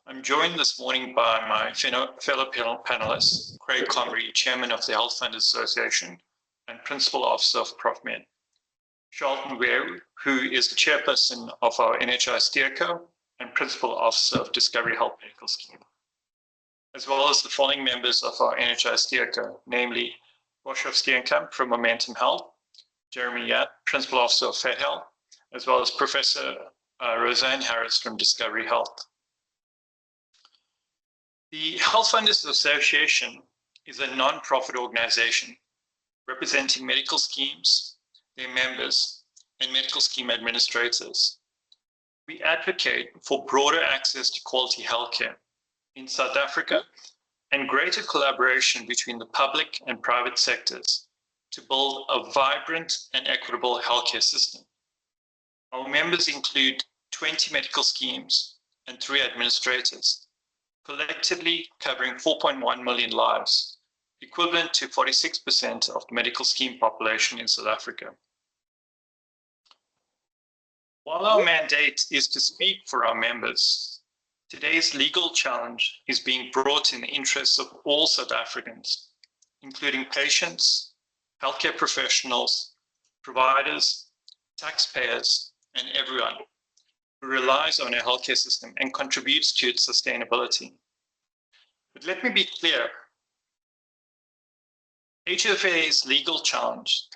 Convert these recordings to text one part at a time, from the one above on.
I'm joined this morning by my fellow panelists, Craig Comrie, Chairman of the Health Funders Association and Principal Officer of ProfMed, Charlton Weir, who is the Chairperson of our NHI SteerCo and Principal Officer of Discovery Health Medical Scheme, as well as the following members of our NHI SteerCo, namely Boshoff Steenkamp from Momentum Health, Jeremy Yat, Principal Officer of FedHealth, as well as Professor Roseanne Harris from Discovery Health. The Health Funders Association is a non-profit organization representing medical schemes, their members, and medical scheme administrators. We advocate for broader access to quality healthcare in South Africa and greater collaboration between the public and private sectors to build a vibrant and equitable healthcare system. Our members include 20 medical schemes and 3 administrators, collectively covering 4.1 million lives, equivalent to 46% of the medical scheme population in South Africa. While our mandate is to speak for our members, today's legal challenge is being brought in the interests of all South Africans, including patients, healthcare professionals, providers, taxpayers, and everyone who relies on our healthcare system and contributes to its sustainability. But let me be clear, HFA's legal challenge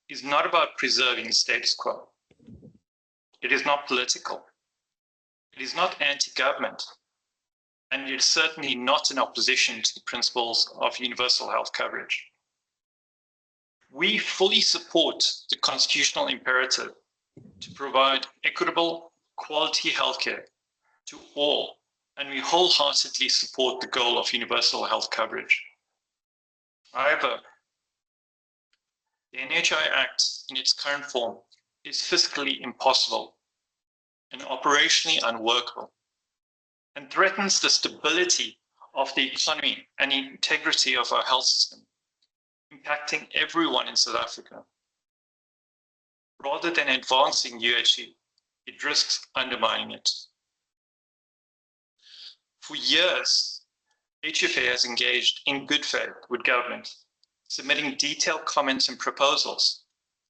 is not about preserving the status quo. It is not political. It is not anti-government. And it is certainly not in opposition to the principles of universal health coverage. We fully support the constitutional imperative to provide equitable, quality healthcare to all, and we wholeheartedly support the goal of universal health coverage. However, the NHI Act in its current form is fiscally impossible and operationally unworkable, and threatens the stability of the economy and integrity of our health system, impacting everyone in South Africa. Rather than advancing UHC, it risks undermining it. For years, HFA has engaged in good faith with government, submitting detailed comments and proposals,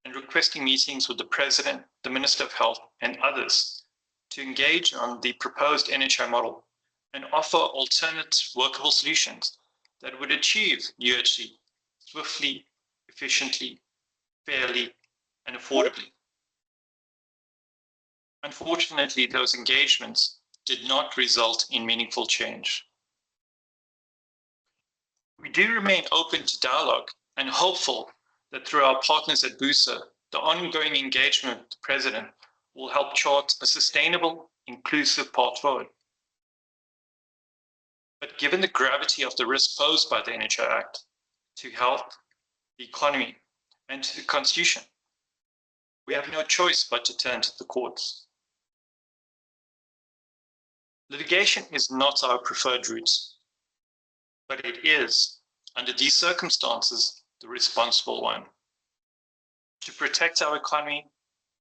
and requesting meetings with the President, the Minister of Health, and others to engage on the proposed NHI model and offer alternate workable solutions that would achieve UHC swiftly, efficiently, fairly, and affordably. Unfortunately, those engagements did not result in meaningful change. We do remain open to dialogue and hopeful that through our partners at BUSA, the ongoing engagement with the President will help chart a sustainable, inclusive path forward. But given the gravity of the risk posed by the NHI Act to health, the economy, and to the Constitution, we have no choice but to turn to the courts. Litigation is not our preferred route, but it is, under these circumstances, the responsible one to protect our economy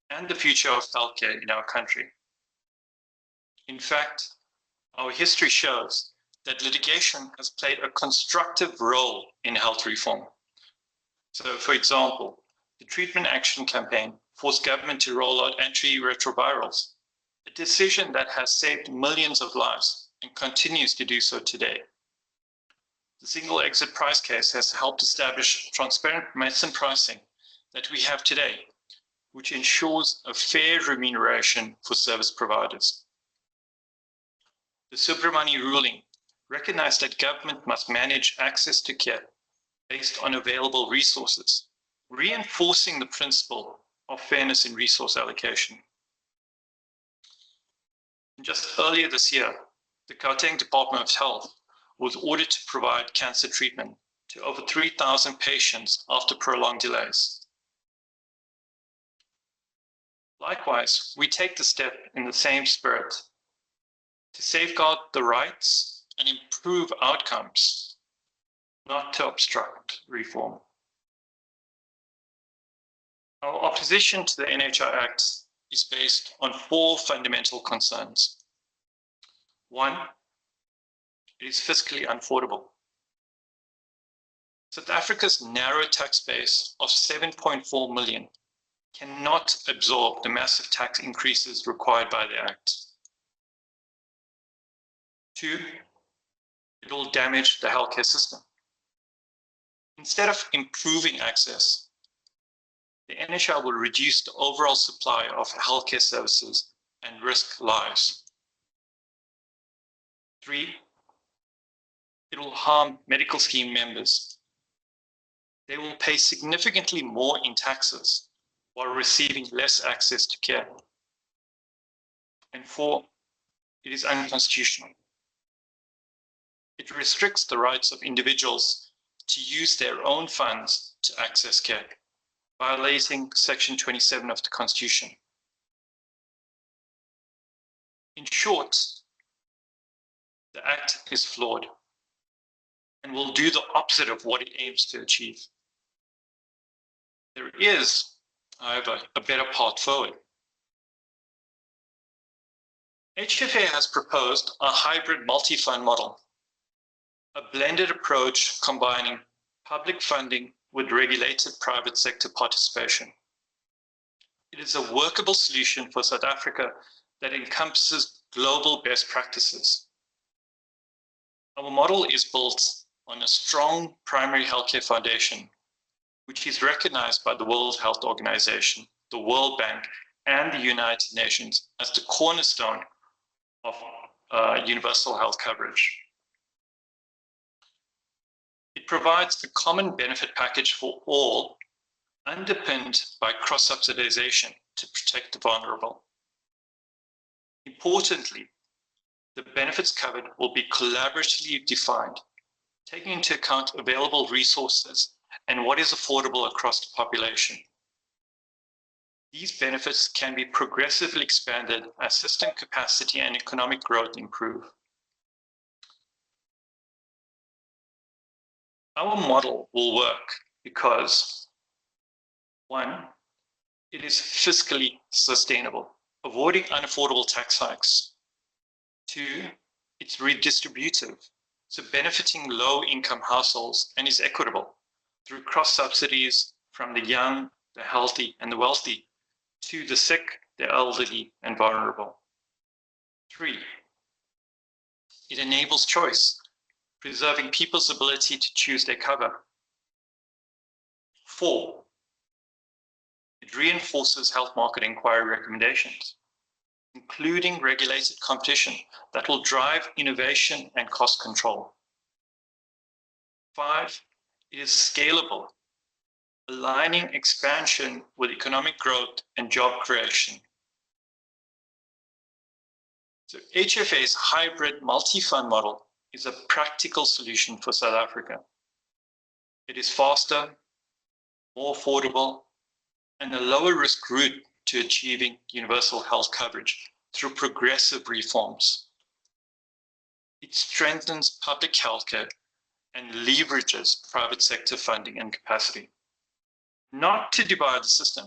and the future of healthcare in our country. In fact, our history shows that litigation has played a constructive role in health reform. So, for example, the Treatment Action Campaign forced government to roll out antiretrovirals, a decision that has saved millions of lives and continues to do so today. The single exit price case has helped establish transparent medicine pricing that we have today, which ensures a fair remuneration for service providers. The Subramani ruling recognized that government must manage access to care based on available resources, reinforcing the principle of fairness in resource allocation. Just earlier this year, the Gauteng Department of Health was ordered to provide cancer treatment to over 3,000 patients after prolonged delays. Likewise, we take the step in the same spirit to safeguard the rights and improve outcomes, not to obstruct reform. Our opposition to the NHI Act is based on 4 fundamental concerns. 1, it is fiscally unaffordable. South Africa's narrow tax base of 7.4 million cannot absorb the massive tax increases required by the Act. 2, it will damage the healthcare system. Instead of improving access, the NHI will reduce the overall supply of healthcare services and risk lives. 3, it will harm medical scheme members. They will pay significantly more in taxes while receiving less access to care. And 4, it is unconstitutional. It restricts the rights of individuals to use their own funds to access care, violating Section 27 of the Constitution. In short, the Act is flawed and will do the opposite of what it aims to achieve. There is, however, a better path forward. HFA has proposed a hybrid multi-fund model, a blended approach combining public funding with regulated private sector participation. It is a workable solution for South Africa that encompasses global best practices. Our model is built on a strong primary healthcare foundation, which is recognized by the World Health Organization, the World Bank, and the United Nations as the cornerstone of universal health coverage. It provides a common benefit package for all, underpinned by cross-subsidization to protect the vulnerable. Importantly, the benefits covered will be collaboratively defined, taking into account available resources and what is affordable across the population. These benefits can be progressively expanded as system capacity and economic growth improve. Our model will work because, 1, it is fiscally sustainable, avoiding unaffordable tax hikes. 2, it's redistributive, so benefiting low-income households, and is equitable through cross-subsidies from the young, the healthy, and the wealthy to the sick, the elderly, and vulnerable. 3, it enables choice, preserving people's ability to choose their cover. 4, it reinforces health market inquiry recommendations, including regulated competition that will drive innovation and cost control. 5, it is scalable, aligning expansion with economic growth and job creation. So HFA's hybrid multi-fund model is a practical solution for South Africa. It is faster, more affordable, and a lower risk route to achieving universal health coverage through progressive reforms. It strengthens public healthcare and leverages private sector funding and capacity, not to divide the system,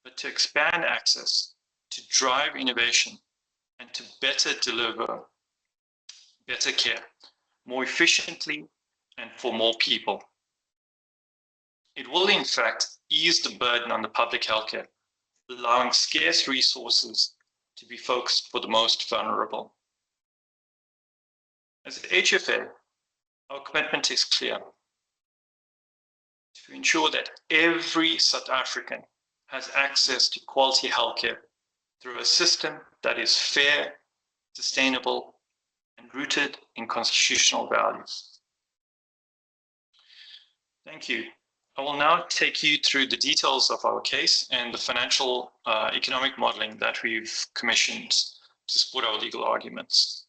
but to expand access, to drive innovation, and to better deliver better care, more efficiently and for more people. It will, in fact, ease the burden on the public healthcare, allowing scarce resources to be focused for the most vulnerable. As HFA, our commitment is clear: to ensure that every South African has access to quality healthcare through a system that is fair, sustainable, and rooted in constitutional values. Thank you. I will now take you through the details of our case and the financial economic modeling that we've commissioned to support our legal arguments.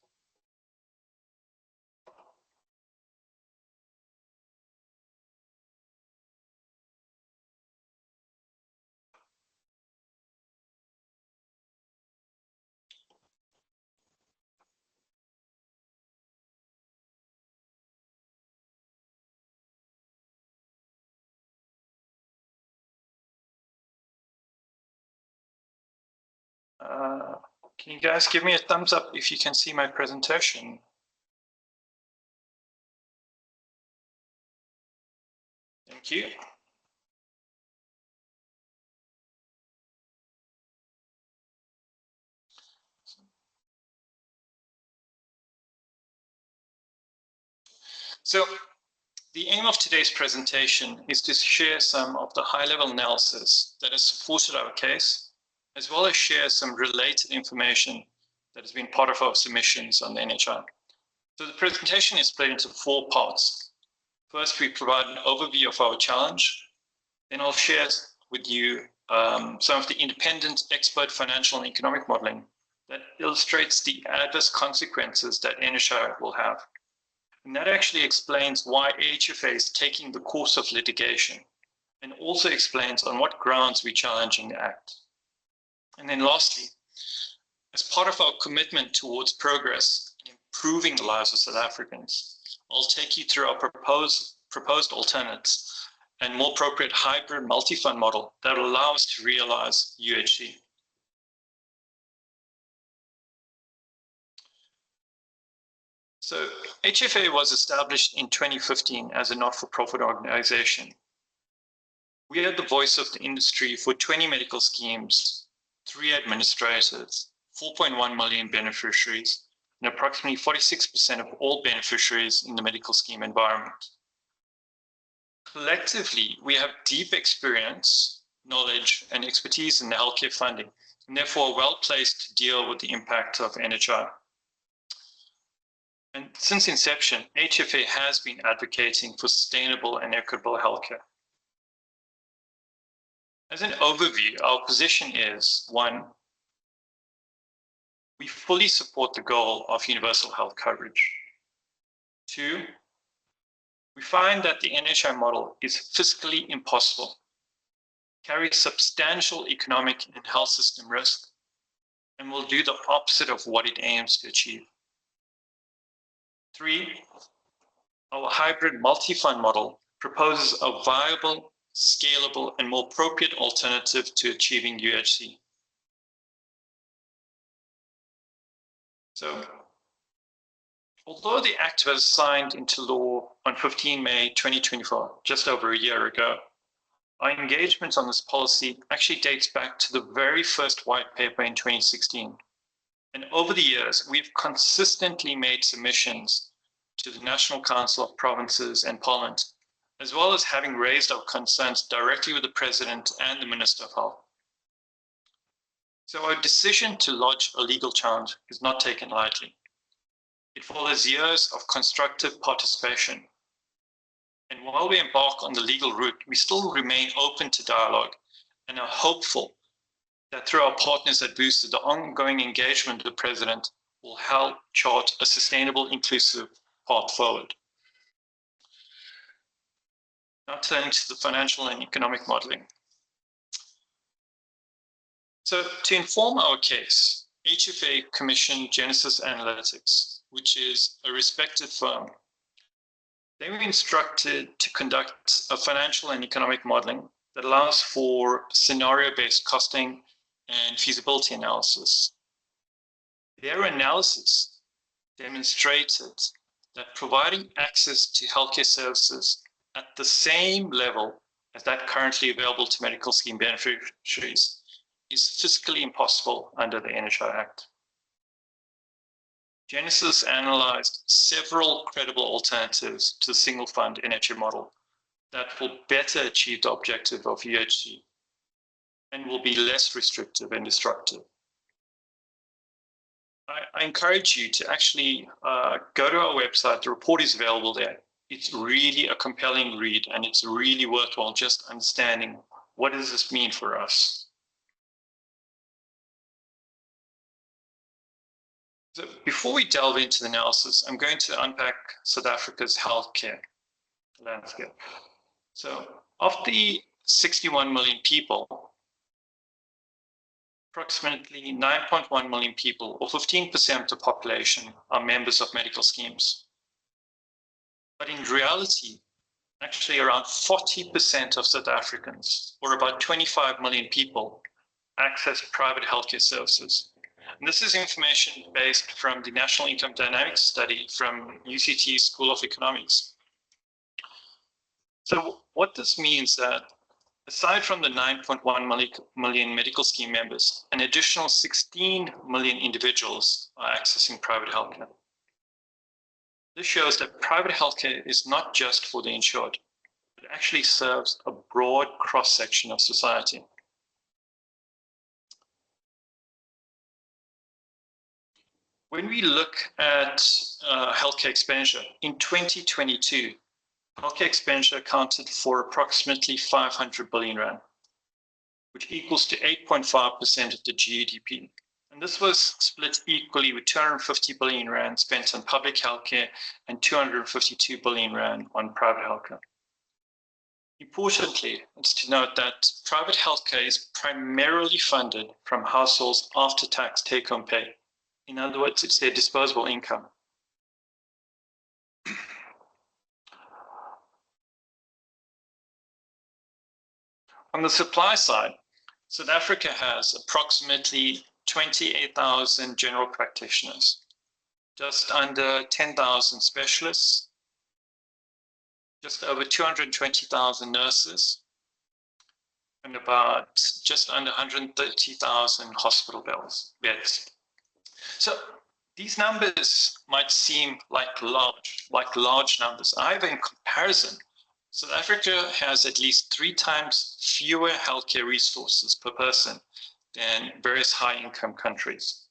Can you guys give me a thumbs up if you can see my presentation? Thank you. So the aim of today's presentation is to share some of the high-level analysis that has supported our case, as well as share some related information that has been part of our submissions on the NHI. So the presentation is split into 4 parts. First, we provide an overview of our challenge. Then I'll share with you some of the independent expert financial and economic modeling that illustrates the adverse consequences that NHI will have. And that actually explains why HFA is taking the course of litigation, and also explains on what grounds we're challenging the Act. And then lastly, as part of our commitment towards progress in improving the lives of South Africans, I'll take you through our proposed alternates and more appropriate hybrid multi-fund model that will allow us to realize UHC. So HFA was established in 2015 as a not-for-profit organization. We are the voice of the industry for 20 medical schemes, 3 administrators, 4.1 million beneficiaries, and approximately 46% of all beneficiaries in the medical scheme environment. Collectively, we have deep experience, knowledge, and expertise in the healthcare funding, and therefore well placed to deal with the impact of NHI. And since inception, HFA has been advocating for sustainable and equitable healthcare. As an overview, our position is: 1, we fully support the goal of universal health coverage. 2, we find that the NHI model is fiscally impossible, carries substantial economic and health system risk, and will do the opposite of what it aims to achieve. 3, our hybrid multi-fund model proposes a viable, scalable, and more appropriate alternative to achieving UHC. So, although the Act was signed into law on 15 May 2024, just over a year ago, our engagement on this policy actually dates back to the very first white paper in 2016. And over the years, we've consistently made submissions to the National Council of Provinces and Parliament, as well as having raised our concerns directly with the President and the Minister of Health. So our decision to lodge a legal challenge is not taken lightly. It follows years of constructive participation. And while we embark on the legal route, we still remain open to dialogue and are hopeful that through our partners at Booster, the ongoing engagement with the President will help chart a sustainable, inclusive path forward. Now turning to the financial and economic modeling. So to inform our case, HFA commissioned Genesis Analytics, which is a respected firm. They were instructed to conduct a financial and economic modeling that allows for scenario-based costing and feasibility analysis. Their analysis demonstrated that providing access to healthcare services at the same level as that currently available to medical scheme beneficiaries is fiscally impossible under the NHI Act. Genesis analyzed several credible alternatives to the single fund NHI model that will better achieve the objective of UHC and will be less restrictive and destructive. I encourage you to actually go to our website. The report is available there. It's really a compelling read, and it's really worthwhile just understanding what does this mean for us. So before we delve into the analysis, I'm going to unpack South Africa's healthcare landscape. So of the 61 million people, approximately 9.1 million people, or 15% of the population, are members of medical schemes. But in reality, actually around 40% of South Africans, or about 25 million people, access private healthcare services. And this is information based from the National Income Dynamics study from UCT School of Economics. So what this means that aside from the 9.1 million medical scheme members, an additional 16 million individuals are accessing private healthcare. This shows that private healthcare is not just for the insured. It actually serves a broad cross-section of society. When we look at healthcare expenditure, in 2022, healthcare expenditure accounted for approximately 500 billion rand, which equals to 8.5% of the GDP. And this was split equally with 250 billion rand spent on public healthcare and 252 billion rand on private healthcare. Importantly, it's to note that private healthcare is primarily funded from households after-tax take-home pay. In other words, it's their disposable income. On the supply side, South Africa has approximately 28,000 general practitioners, just under 10,000 specialists, just over 220,000 nurses, and about just under 130,000 hospital beds. So these numbers might seem like large numbers. However, in comparison, South Africa has at least 3 times fewer healthcare resources per person than various high-income countries.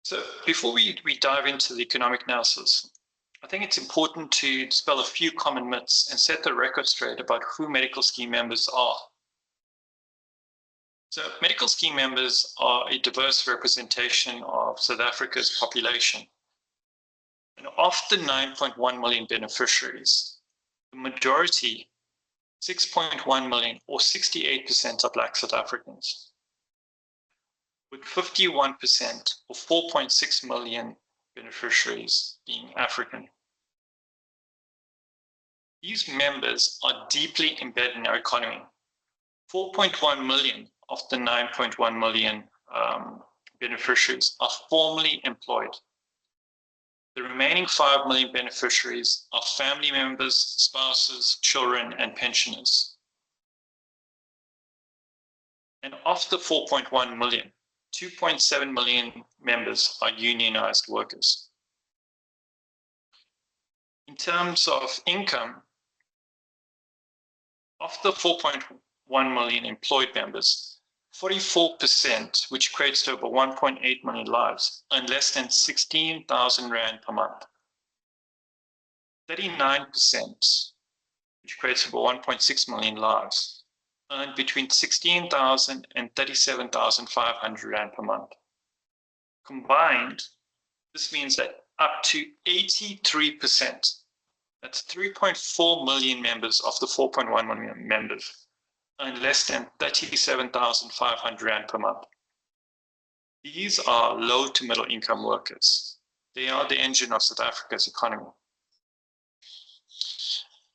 So before we dive into the economic analysis, I think it's important to dispel a few common myths and set the record straight about who medical scheme members are. So medical scheme members are a diverse representation of South Africa's population. And of the 9.1 million beneficiaries, the majority, 6.1 million or 68% are Black South Africans, with 51% or 4.6 million beneficiaries being African. These members are deeply embedded in our economy. 4.1 million of the 9.1 million beneficiaries are formally employed. The remaining 5 million beneficiaries are family members, spouses, children, and pensioners. And of the 4.1 million, 2.7 million members are unionized workers. In terms of income, of the 4.1 million employed members, 44%, which equates to over 1.8 million lives, earn less than 16,000 Rand per month. 39%, which equates to over 1.6 million lives, earn between 16,000 and 37,500 Rand per month. Combined, this means that up to 83%, that's 3.4 million members of the 4.1 million members, earn less than 37,500 Rand per month. These are low to middle income workers. They are the engine of South Africa's economy.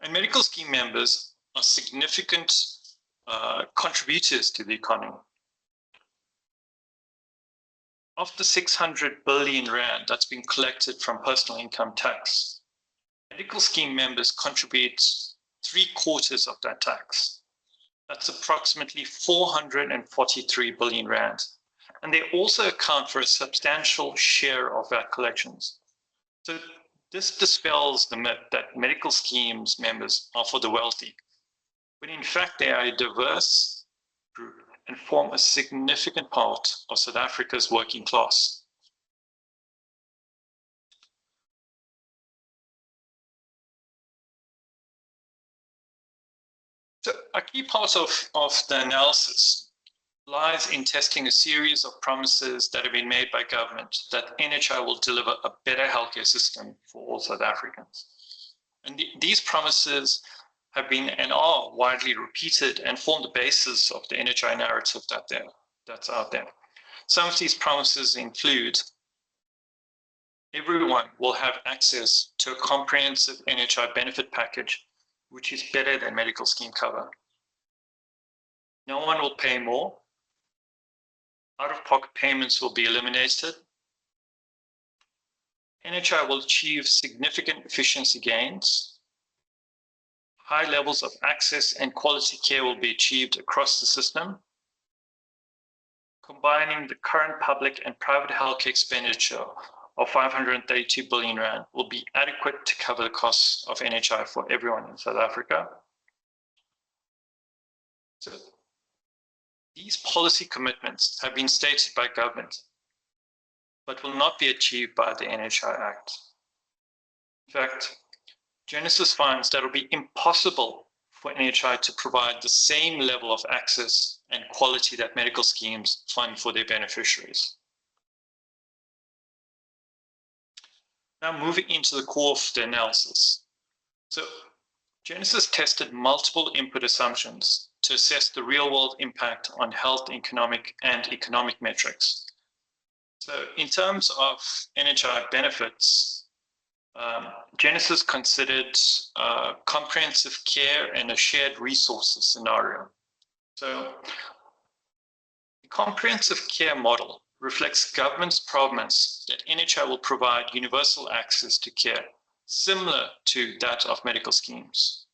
And medical scheme members are significant contributors to the economy. Of the 600 billion Rand that's been collected from personal income tax, medical scheme members contribute 3/4 of that tax. That's approximately 443 billion Rand. And they also account for a substantial share of VAT collections. So this dispels the myth that medical schemes members are for the wealthy, when in fact they are a diverse group and form a significant part of South Africa's working class. So a key part of the analysis lies in testing a series of promises that have been made by government that NHI will deliver a better healthcare system for all South Africans. And these promises have been and are widely repeated and form the basis of the NHI narrative that's out there. Some of these promises include everyone will have access to a comprehensive NHI benefit package, which is better than medical scheme cover. No one will pay more. Out-of-pocket payments will be eliminated. NHI will achieve significant efficiency gains. High levels of access and quality care will be achieved across the system. Combining the current public and private healthcare expenditure of 532 billion rand will be adequate to cover the costs of NHI for everyone in South Africa. So these policy commitments have been stated by government, but will not be achieved by the NHI Act. In fact, Genesis finds that it will be impossible for NHI to provide the same level of access and quality that medical schemes fund for their beneficiaries. Now moving into the core of the analysis. So Genesis tested multiple input assumptions to assess the real-world impact on health, economic metrics. So in terms of NHI benefits, Genesis considered comprehensive care and a shared resources scenario. So the comprehensive care model reflects government's promise that NHI will provide universal access to care, similar to that of medical schemes.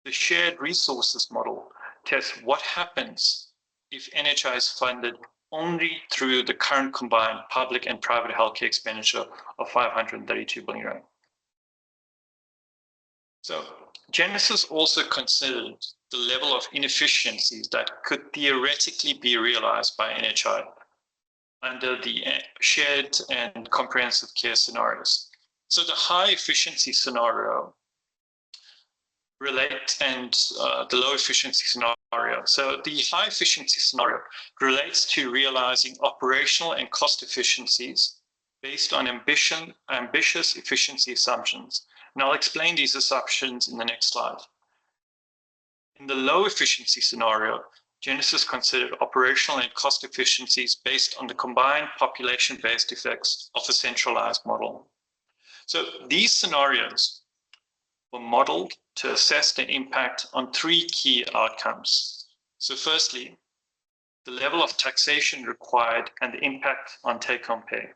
The shared resources model tests what happens if NHI is funded only through the current combined public and private healthcare expenditure of 532 billion rand. So Genesis also considered the level of inefficiencies that could theoretically be realized by NHI under the shared and comprehensive care scenarios. So the high efficiency scenario the low efficiency scenario. So the high efficiency scenario relates to realizing operational and cost efficiencies based on ambitious efficiency assumptions. And I'll explain these assumptions in the next slide. In the low efficiency scenario, Genesis considered operational and cost efficiencies based on the combined population-based effects of a centralized model. So these scenarios were modeled to assess the impact on three key outcomes. So firstly, the level of taxation required and the impact on take-home pay.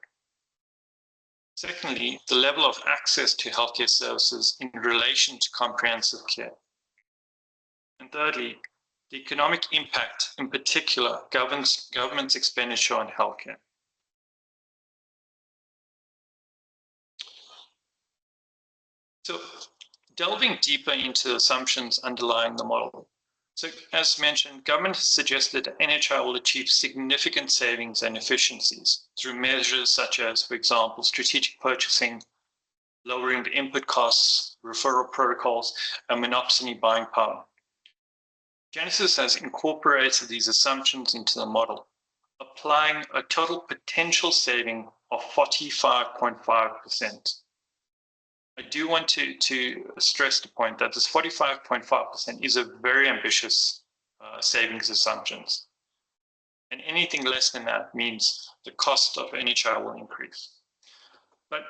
Secondly, the level of access to healthcare services in relation to comprehensive care. And thirdly, the economic impact, in particular, government's expenditure on healthcare. So delving deeper into the assumptions underlying the model. So as mentioned, government has suggested that NHI will achieve significant savings and efficiencies through measures such as, for example, strategic purchasing, lowering the input costs, referral protocols, and monopsony buying power. Genesis has incorporated these assumptions into the model, applying a total potential saving of 45.5%. I do want to stress the point that this 45.5% is a very ambitious savings assumptions. And anything less than that means the cost of NHI will increase. But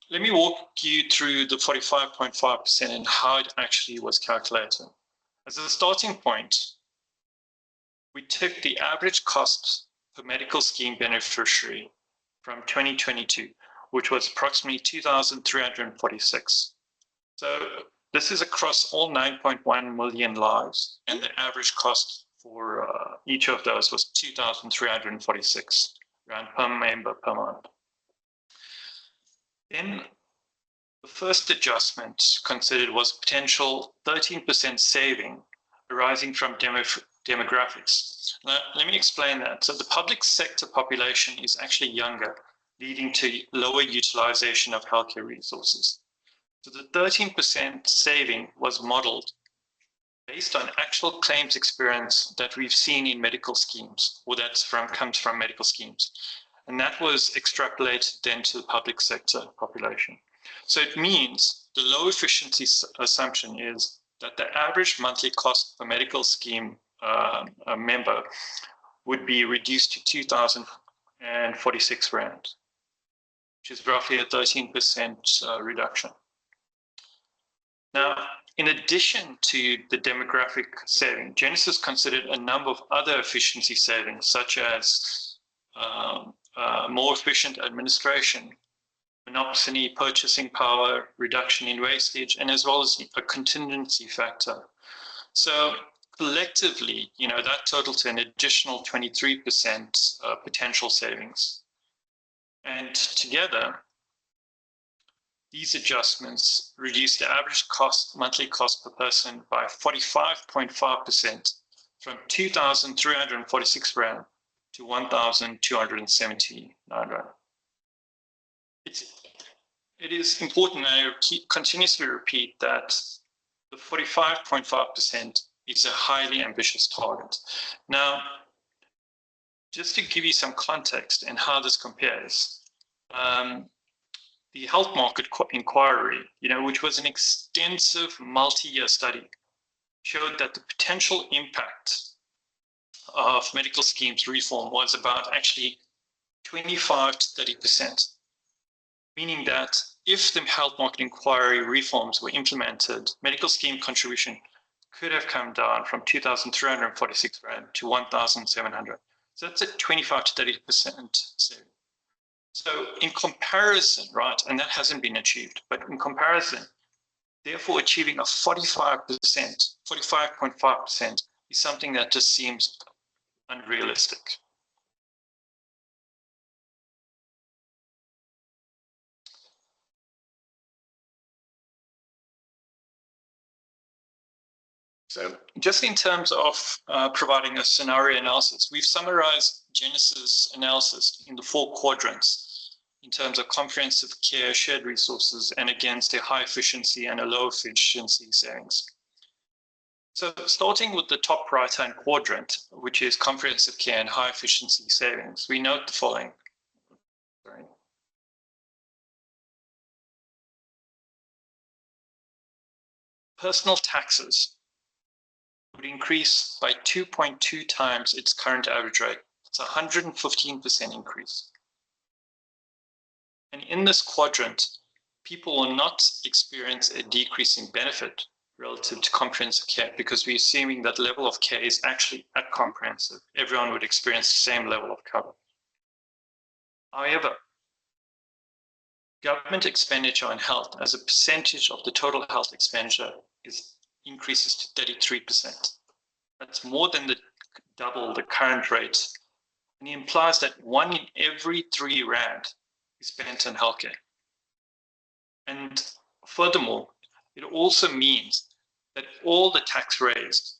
let me walk you through the 45.5% and how it actually was calculated. As a starting point, we took the average cost per medical scheme beneficiary from 2022, which was approximately 2,346. So this is across all 9.1 million lives, and the average cost for each of those was 2,346 rand per member per month. Then the first adjustment considered was potential 13% saving arising from demographics. Now, let me explain that. So the public sector population is actually younger, leading to lower utilization of healthcare resources. So the 13% saving was modeled based on actual claims experience that we've seen in medical schemes, or comes from medical schemes. And that was extrapolated then to the public sector population. So it means the low efficiency assumption is that the average monthly cost per medical scheme member would be reduced to 2,046 rand, which is roughly a 13% reduction. Now, in addition to the demographic saving, Genesis considered a number of other efficiency savings, such as more efficient administration, monopsony, purchasing power, reduction in wastage, and as well as a contingency factor. So collectively, that totaled to an additional 23% potential savings. And together, these adjustments reduced the average monthly cost per person by 45.5% from 2,346 Rand to 1,279 Rand. It is important, and I continuously repeat, that the 45.5% is a highly ambitious target. Now, just to give you some context and how this compares, the health market inquiry, which was an extensive multi-year study, showed that the potential impact of medical schemes reform was about actually 25 to 30%, meaning that if the health market inquiry reforms were implemented, medical scheme contribution could have come down from 2,346 Rand to 1,700. So that's a 25 to 30% saving. So in comparison, right, and that hasn't been achieved, but in comparison, therefore achieving a 45.5% is something that just seems unrealistic. So just in terms of providing a scenario analysis, we've summarized Genesis analysis in the 4 quadrants in terms of comprehensive care, shared resources, and against a high efficiency and a low efficiency savings. So starting with the top right-hand quadrant, which is comprehensive care and high efficiency savings, we note the following. Personal taxes would increase by 2.2 times its current average rate. It's a 115% increase. And in this quadrant, people will not experience a decrease in benefit relative to comprehensive care, because we're assuming that level of care is actually at comprehensive. Everyone would experience the same level of cover. However, government expenditure on health as a percentage of the total health expenditure increases to 33%. That's more than double the current rate, and it implies that 1 in every 3 Rand is spent on healthcare. And furthermore, it also means that all the tax raised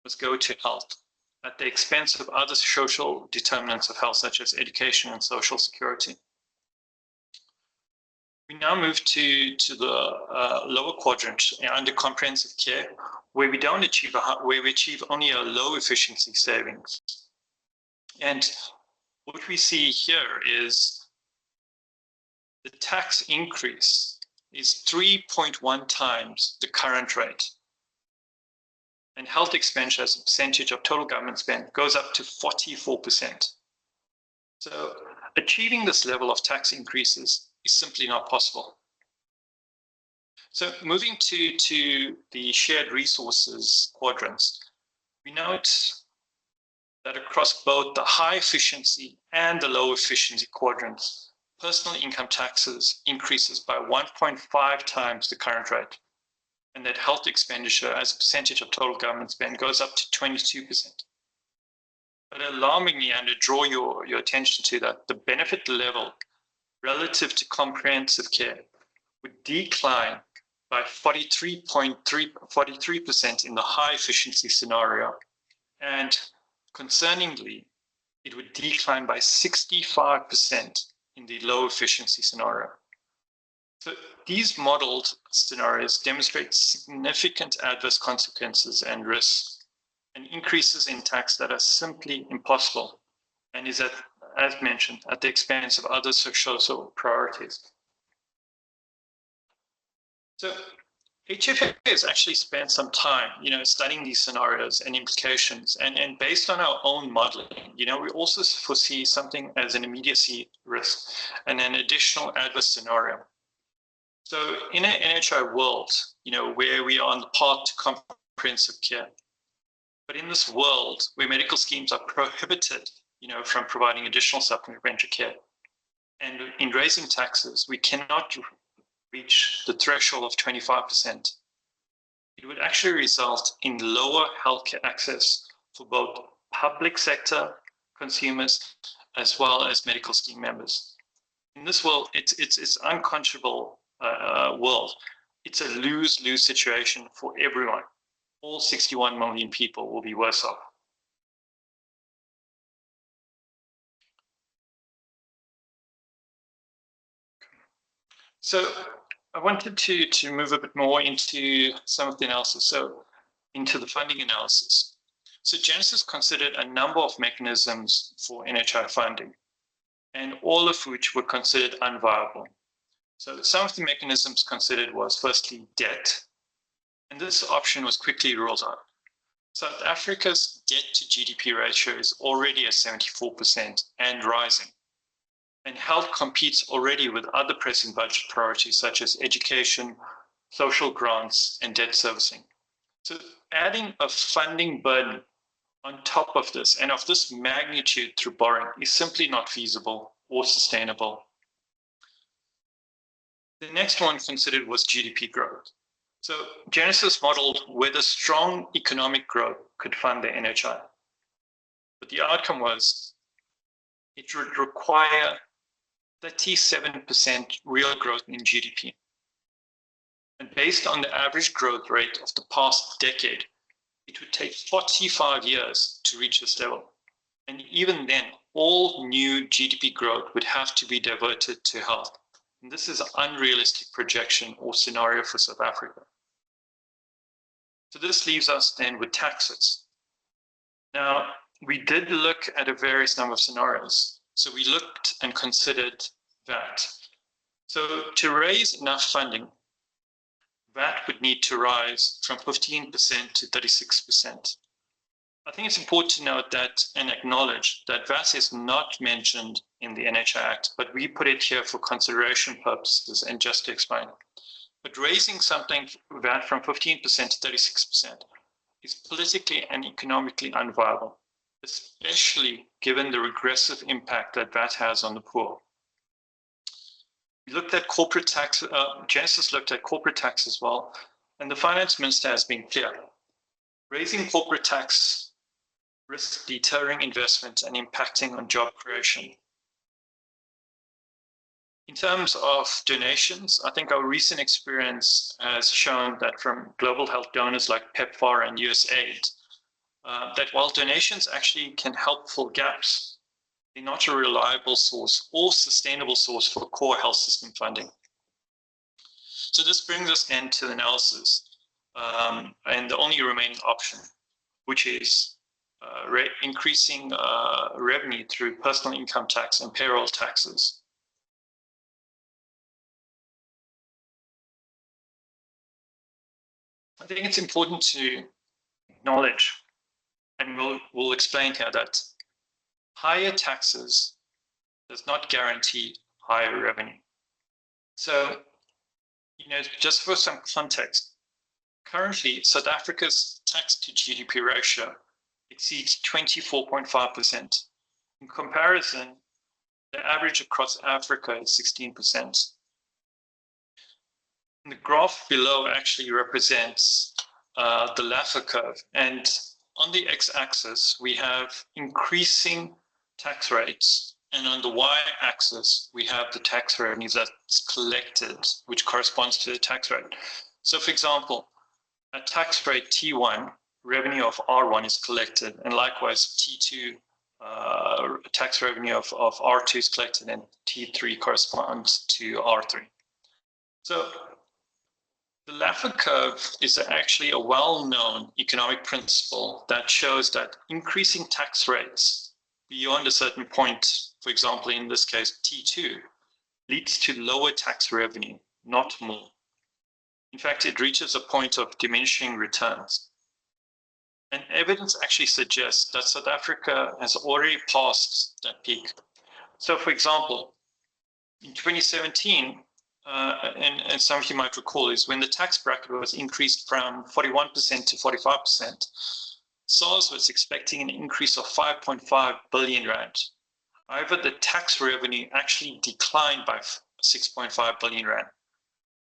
must go to health at the expense of other social determinants of health, such as education and social security. We now move to the lower quadrant under comprehensive care, where we don't achieve where we achieve only a low efficiency savings. And what we see here is the tax increase is 3.1 times the current rate, and health expenditure as a percentage of total government spend goes up to 44%. So achieving this level of tax increases is simply not possible. So moving to the shared resources quadrants, we note that across both the high efficiency and the low efficiency quadrants, personal income taxes increases by 1.5 times the current rate, and that health expenditure as a percentage of total government spend goes up to 22%. But alarmingly, and to draw your attention to that, the benefit level relative to comprehensive care would decline by 43% in the high efficiency scenario, and concerningly, it would decline by 65% in the low efficiency scenario. So these modeled scenarios demonstrate significant adverse consequences and risks, and increases in tax that are simply impossible, and is, as mentioned, at the expense of other social priorities. So HFA has actually spent some time, studying these scenarios and implications, and based on our own modeling, we also foresee something as an immediacy risk and an additional adverse scenario. So in an NHI world, where we are on the path to comprehensive care, but in this world where medical schemes are prohibited, from providing additional supplementary care, And in raising taxes, we cannot reach the threshold of 25%. It would actually result in lower healthcare access for both public sector consumers as well as medical scheme members. In this world, it's unconscionable world. It's a lose-lose situation for everyone. All 61 million people will be worse off. So I wanted to move a bit more into some of the analysis, so into the funding analysis. So Genesis considered a number of mechanisms for NHI funding, and all of which were considered unviable. So some of the mechanisms considered was firstly debt, and this option was quickly ruled out. South Africa's debt to GDP ratio is already at 74% and rising. And health competes already with other pressing budget priorities such as education, social grants, and debt servicing. So adding a funding burden on top of this and of this magnitude through borrowing is simply not feasible or sustainable. The next one considered was GDP growth. So Genesis modeled whether strong economic growth could fund the NHI. But the outcome was it would require 37% real growth in GDP. And based on the average growth rate of the past decade, it would take 45 years to reach this level. And even then, all new GDP growth would have to be diverted to health. And this is an unrealistic projection or scenario for South Africa. So this leaves us then with taxes. Now, we did look at a various number of scenarios. So we looked and considered VAT. So to raise enough funding, VAT would need to rise from 15% to 36%. I think it's important to note that and acknowledge that VAT is not mentioned in the NHI Act, but we put it here for consideration purposes and just to explain. But raising something VAT from 15% to 36% is politically and economically unviable, especially given the regressive impact that VAT has on the poor. We looked at corporate tax, Genesis looked at corporate tax as well, and the finance minister has been clear. Raising corporate tax risks deterring investment and impacting on job creation. In terms of donations, I think our recent experience has shown that from global health donors like PEPFAR and USAID, that while donations actually can help fill gaps, they're not a reliable source or sustainable source for core health system funding. So this brings us then to the analysis and the only remaining option, which is increasing revenue through personal income tax and payroll taxes. I think it's important to acknowledge, and we'll explain here, that higher taxes does not guarantee higher revenue. So, just for some context, currently South Africa's tax to GDP ratio exceeds 24.5%. In comparison, the average across Africa is 16%. And the graph below actually represents the Laffer curve. And on the x-axis, we have increasing tax rates. And on the y-axis, we have the tax revenues that's collected, which corresponds to the tax rate. So for example, at tax rate T1, revenue of R1 is collected, and likewise T2, tax revenue of R2 is collected, and T3 corresponds to R3. So the Laffer curve is actually a well-known economic principle that shows that increasing tax rates beyond a certain point, for example, in this case, T2, leads to lower tax revenue, not more. In fact, it reaches a point of diminishing returns. And evidence actually suggests that South Africa has already passed that peak. So for example, in 2017, and some of you might recall, is when the tax bracket was increased from 41% to 45%, SARS was expecting an increase of 5.5 billion rand. However, the tax revenue actually declined by 6.5 billion rand,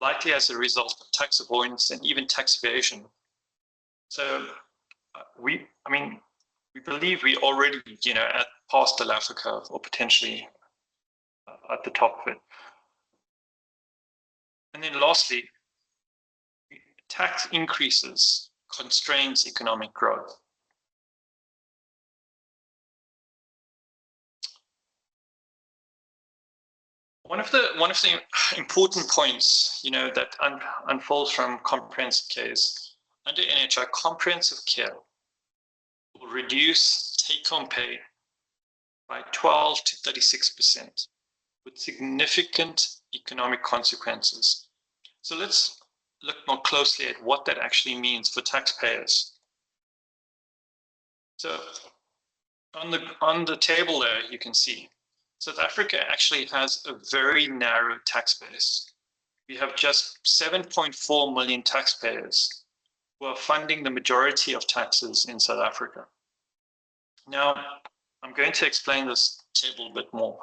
likely as a result of tax avoidance and even tax evasion. So we believe we already, at past the Laffer curve, or potentially at the top of it. And then lastly, tax increases constrains economic growth. One of the important points, that unfolds from comprehensive care is under NHI, comprehensive care will reduce take-home pay by 12 to 36%, with significant economic consequences. So let's look more closely at what that actually means for taxpayers. So on the table there, you can see South Africa actually has a very narrow tax base. We have just 7.4 million taxpayers who are funding the majority of taxes in South Africa. Now, I'm going to explain this table a bit more.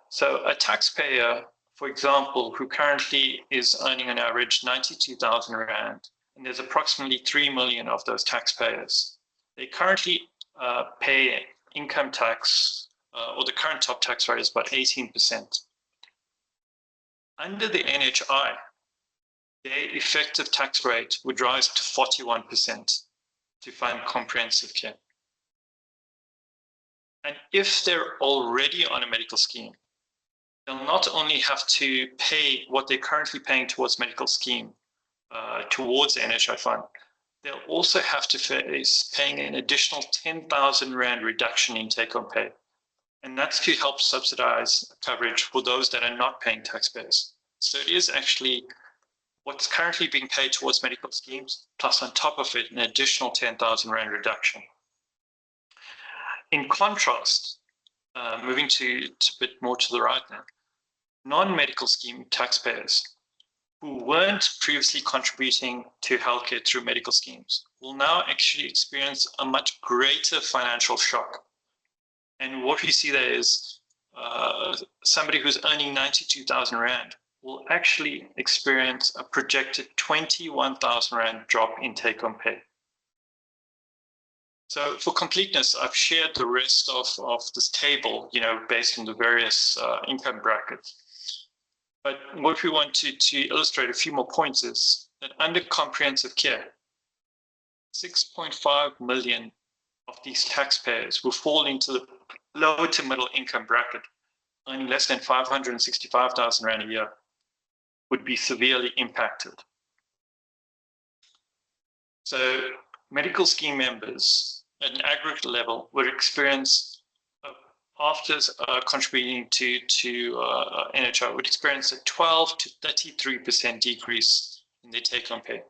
So a taxpayer, for example, who currently is earning on average 92,000 Rand, and there's approximately 3 million of those taxpayers. They currently pay income tax, or the current top tax rate is about 18%. Under the NHI, their effective tax rate would rise to 41% to fund comprehensive care. And if they're already on a medical scheme, they'll not only have to pay what they're currently paying towards medical scheme, towards the NHI fund, they'll also have to face paying an additional 10,000 Rand reduction in take-home pay. And that's to help subsidize coverage for those that are not paying taxpayers. So it is actually what's currently being paid towards medical schemes, plus on top of it, an additional 10,000 Rand reduction. In contrast, moving to a bit more to the right now, non-medical scheme taxpayers who weren't previously contributing to healthcare through medical schemes will now actually experience a much greater financial shock. And what we see there is somebody who's earning 92,000 Rand will actually experience a projected 21,000 Rand drop in take-home pay. So for completeness, I've shared the rest of this table, based on the various income brackets. But what we want to illustrate a few more points is that under comprehensive care, 6.5 million of these taxpayers will fall into the low to middle income bracket, earning less than 565,000 Rand a year, would be severely impacted. So medical scheme members at an aggregate level would experience, after contributing to NHI, would experience a 12 to 33% decrease in their take-home pay.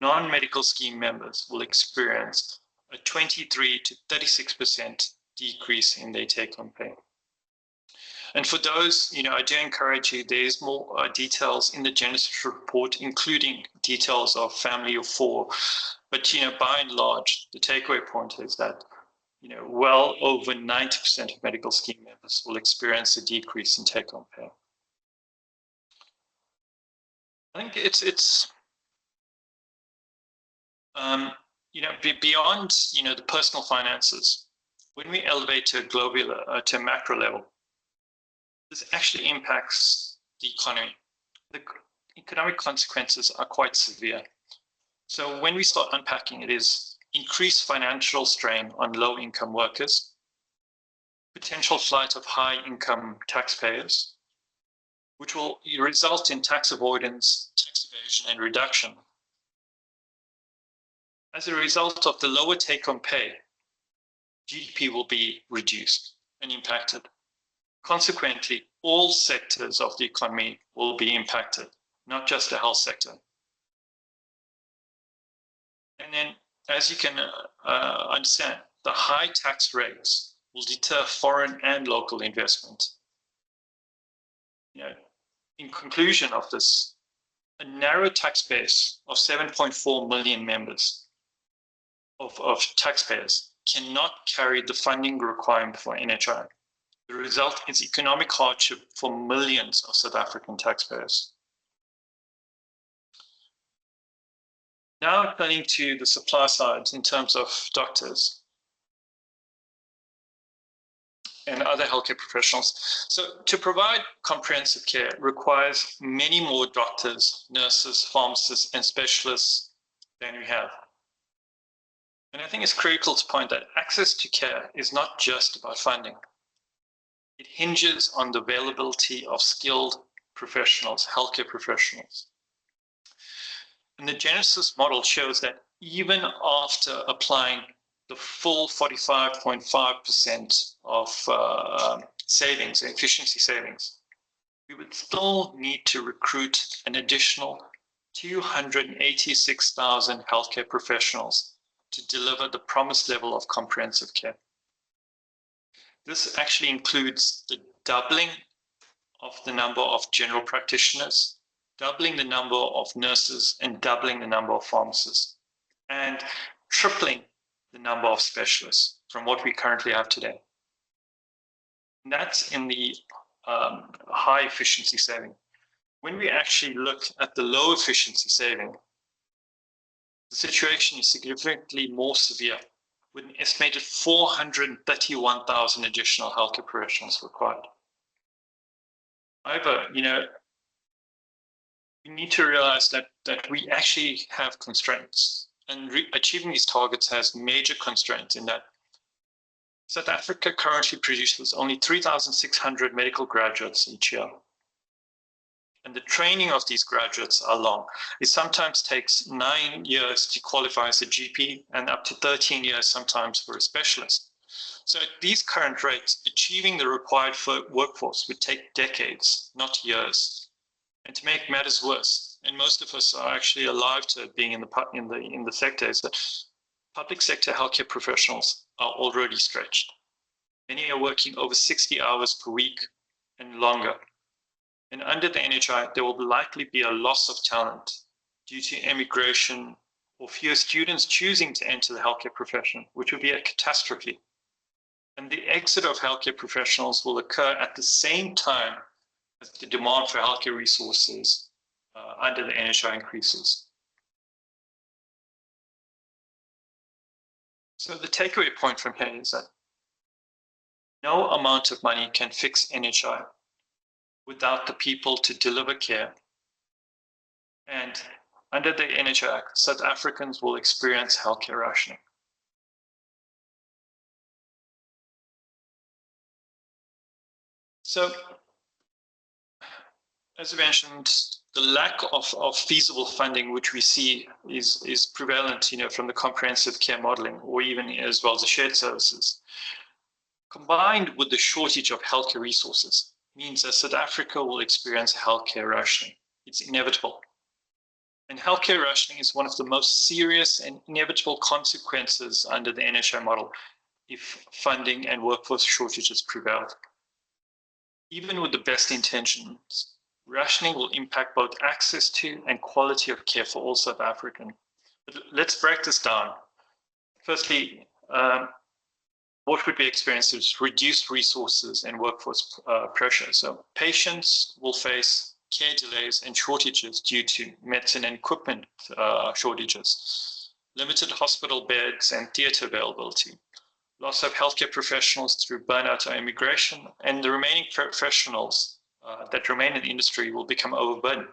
Non-medical scheme members will experience a 23 to 36% decrease in their take-home pay. And for those, I do encourage you, there's more details in the Genesis report, including details of family of four. But, by and large, the takeaway point is that, well over 90% of medical scheme members will experience a decrease in take-home pay. I think it's beyond, the personal finances, when we elevate to a global, to a macro level, this actually impacts the economy. The economic consequences are quite severe. So when we start unpacking it, is increased financial strain on low-income workers, potential flight of high-income taxpayers, which will result in tax avoidance, tax evasion, and reduction. As a result of the lower take-home pay, GDP will be reduced and impacted. Consequently, all sectors of the economy will be impacted, not just the health sector. And then, as you can understand, the high tax rates will deter foreign and local investment. In conclusion of this, a narrow tax base of 7.4 million members of taxpayers cannot carry the funding requirement for NHI. The result is economic hardship for millions of South African taxpayers. Now turning to the supply side in terms of doctors and other healthcare professionals. So to provide comprehensive care requires many more doctors, nurses, pharmacists, and specialists than we have. And I think it's critical to point that access to care is not just about funding. It hinges on the availability of skilled professionals, healthcare professionals. And the Genesis model shows that even after applying the full 45.5% of savings, efficiency savings, we would still need to recruit an additional 286,000 healthcare professionals to deliver the promised level of comprehensive care. This actually includes the doubling of the number of general practitioners, doubling the number of nurses, and doubling the number of pharmacists, and tripling the number of specialists from what we currently have today. And that's in the high efficiency saving. When we actually look at the low efficiency saving, the situation is significantly more severe, with an estimated 431,000 additional healthcare professionals required. However, we need to realize that we actually have constraints, and achieving these targets has major constraints in that South Africa currently produces only 3,600 medical graduates each year. And the training of these graduates are long. It sometimes takes 9 years to qualify as a GP and up to 13 years sometimes for a specialist. So at these current rates, achieving the required workforce would take decades, not years. And to make matters worse, and most of us are actually alive to being in the sector, is that public sector healthcare professionals are already stretched. Many are working over 60 hours per week and longer. And under the NHI, there will likely be a loss of talent due to emigration or fewer students choosing to enter the healthcare profession, which would be a catastrophe. And the exit of healthcare professionals will occur at the same time as the demand for healthcare resources under the NHI increases. So the takeaway point from here is that no amount of money can fix NHI without the people to deliver care. And under the NHI Act, South Africans will experience healthcare rationing. So, as I mentioned, the lack of feasible funding, which we see is prevalent, from the comprehensive care modeling, or even as well as the shared services, combined with the shortage of healthcare resources, means that South Africa will experience healthcare rationing. It's inevitable. And healthcare rationing is one of the most serious and inevitable consequences under the NHI model if funding and workforce shortages prevail. Even with the best intentions, rationing will impact both access to and quality of care for all South Africans. But let's break this down. Firstly, what would be experienced is reduced resources and workforce pressure. So patients will face care delays and shortages due to medicine and equipment shortages, limited hospital beds and theatre availability, loss of healthcare professionals through burnout or immigration, and the remaining professionals that remain in the industry will become overburdened.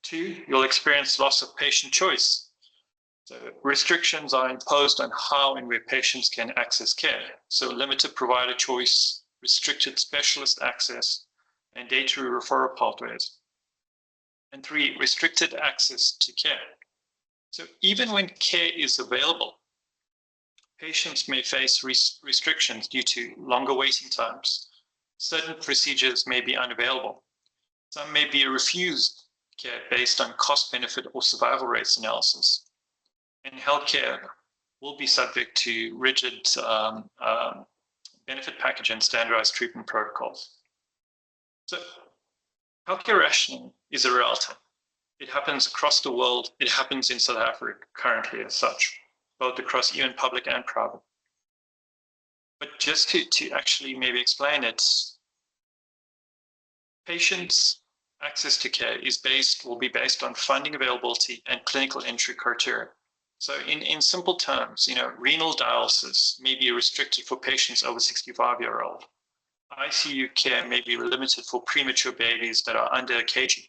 2, you'll experience loss of patient choice. So restrictions are imposed on how and where patients can access care. So limited provider choice, restricted specialist access, and data referral pathways. And 3, restricted access to care. So even when care is available, patients may face restrictions due to longer waiting times. Certain procedures may be unavailable. Some may be refused care based on cost benefit or survival rates analysis. And healthcare will be subject to rigid benefit package and standardized treatment protocols. So healthcare rationing is a reality. It happens across the world. It happens in South Africa currently as such, both across even public and private. But just to actually maybe explain it, patients' access to care will be based on funding availability and clinical entry criteria. So in simple terms, renal dialysis may be restricted for patients over 65-year-old. ICU care may be limited for premature babies that are under a kg.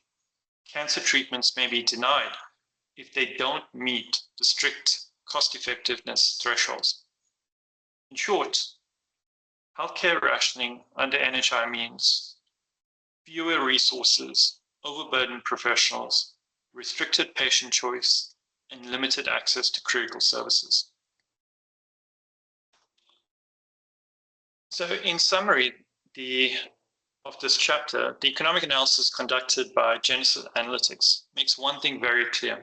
Cancer treatments may be denied if they don't meet the strict cost-effectiveness thresholds. In short, healthcare rationing under NHI means fewer resources, overburdened professionals, restricted patient choice, and limited access to critical services. So in summary of this chapter, the economic analysis conducted by Genesis Analytics makes one thing very clear.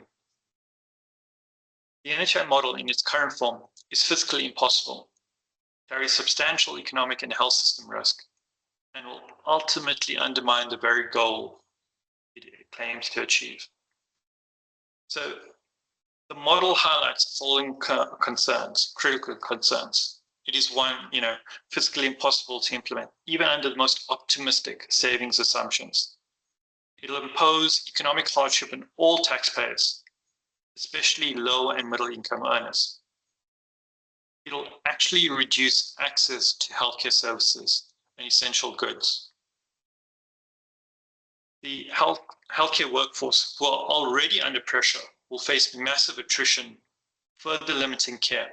The NHI model in its current form is fiscally impossible, carries substantial economic and health system risk, and will ultimately undermine the very goal it claims to achieve. So the model highlights the following critical concerns. It is one, fiscally impossible to implement, even under the most optimistic savings assumptions. It'll impose economic hardship on all taxpayers, especially low and middle income earners. It'll actually reduce access to healthcare services and essential goods. The healthcare workforce, who are already under pressure, will face massive attrition, further limiting care.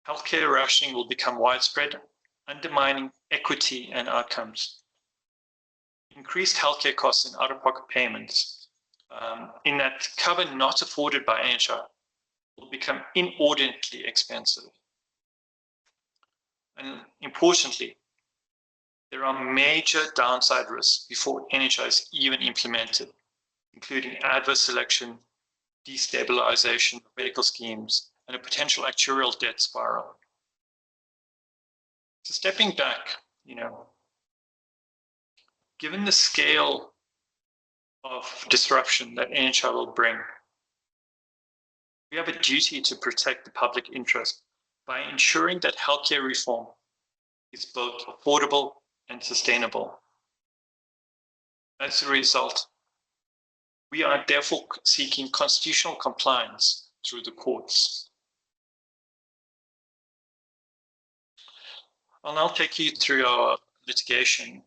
Healthcare rationing will become widespread, undermining equity and outcomes. Increased healthcare costs and out-of-pocket payments, in that cover not afforded by NHI, will become inordinately expensive. And importantly, there are major downside risks before NHI is even implemented, including adverse selection, destabilization of medical schemes, and a potential actuarial debt spiral. So stepping back, given the scale of disruption that NHI will bring, we have a duty to protect the public interest by ensuring that healthcare reform is both affordable and sustainable. As a result, we are therefore seeking constitutional compliance through the courts. I'll now take you through our litigation.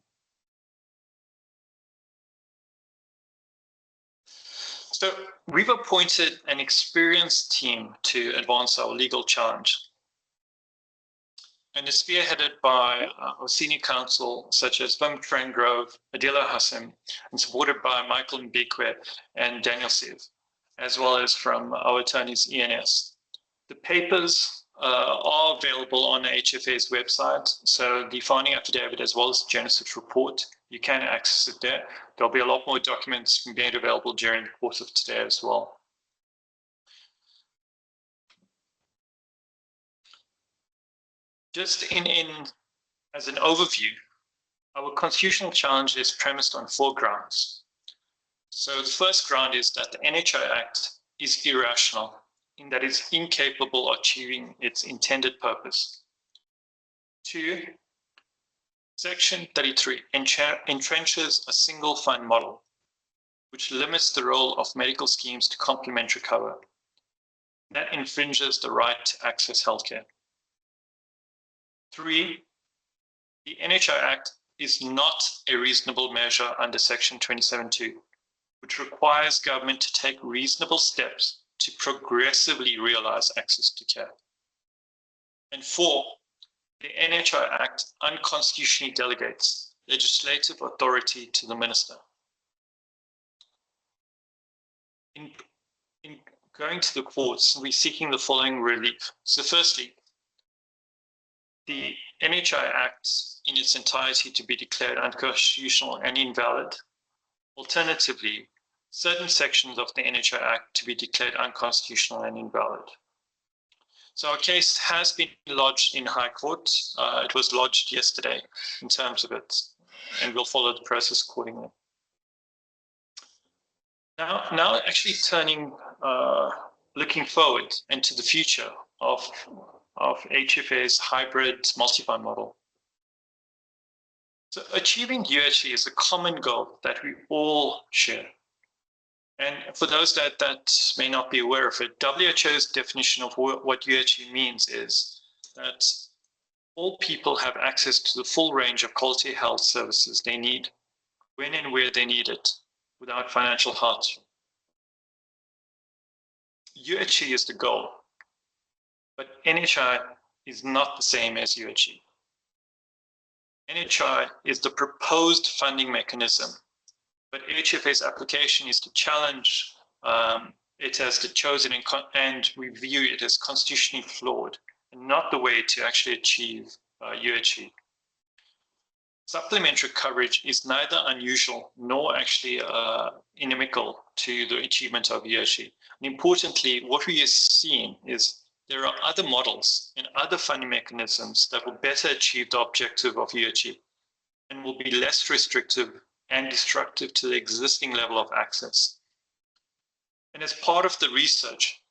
So we've appointed an experienced team to advance our legal challenge. And it's spearheaded by our senior counsel, such as Wim Trengrove, Adila Hassim, and supported by Michael Mbikwe and Daniel Siv, as well as from our attorneys, ENS. The papers are available on the HFA's website. So the founding affidavit, as well as the Genesis report, you can access it there. There'll be a lot more documents made available during the course of today as well. Just as an overview, our constitutional challenge is premised on 4 grounds. So the first ground is that the NHI Act is irrational in that it's incapable of achieving its intended purpose. 2, Section 33 entrenches a single fund model, which limits the role of medical schemes to complementary cover. That infringes the right to access healthcare. 3, the NHI Act is not a reasonable measure under Section 27(2), which requires government to take reasonable steps to progressively realize access to care. And 4, the NHI Act unconstitutionally delegates legislative authority to the minister. In going to the courts, we're seeking the following relief. So firstly, the NHI Act in its entirety to be declared unconstitutional and invalid. Alternatively, certain sections of the NHI Act to be declared unconstitutional and invalid. So our case has been lodged in High Court. It was lodged yesterday in terms of it, and we'll follow the process accordingly. Now actually looking forward into the future of of HFA's hybrid multi-fund model. So achieving UHE is a common goal that we all share. And for those that may not be aware of it, WHO's definition of what UHE means is that all people have access to the full range of quality health services they need, when and where they need it, without financial hardship. UHE is the goal, but NHI is not the same as UHE. NHI is the proposed funding mechanism, but HFA's application is to challenge it as the chosen and we view it as constitutionally flawed and not the way to actually achieve UHE. Supplementary coverage is neither unusual nor actually inimical to the achievement of UHE. And importantly, what we are seeing is there are other models and other funding mechanisms that will better achieve the objective of UHE and will be less restrictive and destructive to the existing level of access. And as part of the research,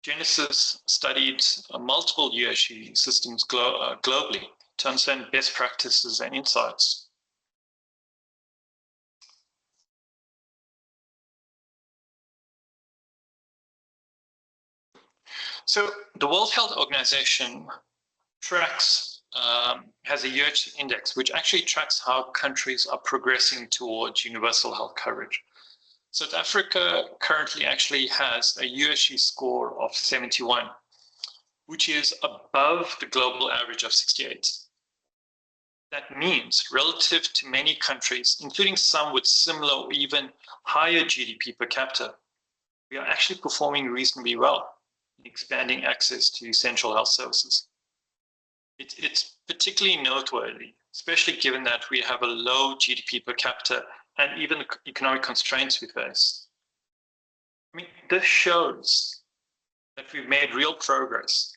Genesis studied multiple UHE systems globally to understand best practices and insights. So the World Health Organization tracks, has a UHE index, which actually tracks how countries are progressing towards universal health coverage. South Africa currently actually has a UHE score of 71, which is above the global average of 68. That means, relative to many countries, including some with similar or even higher GDP per capita, we are actually performing reasonably well in expanding access to essential health services. It's particularly noteworthy, especially given that we have a low GDP per capita and even the economic constraints we face. I mean, this shows that we've made real progress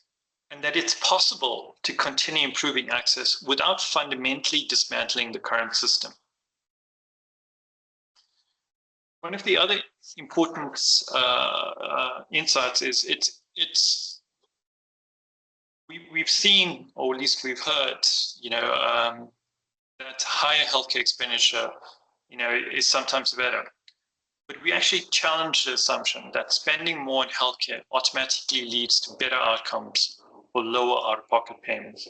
and that it's possible to continue improving access without fundamentally dismantling the current system. One of the other important insights is we've seen, or at least we've heard, that higher healthcare expenditure, is sometimes better. But we actually challenge the assumption that spending more on healthcare automatically leads to better outcomes or lower out-of-pocket payments.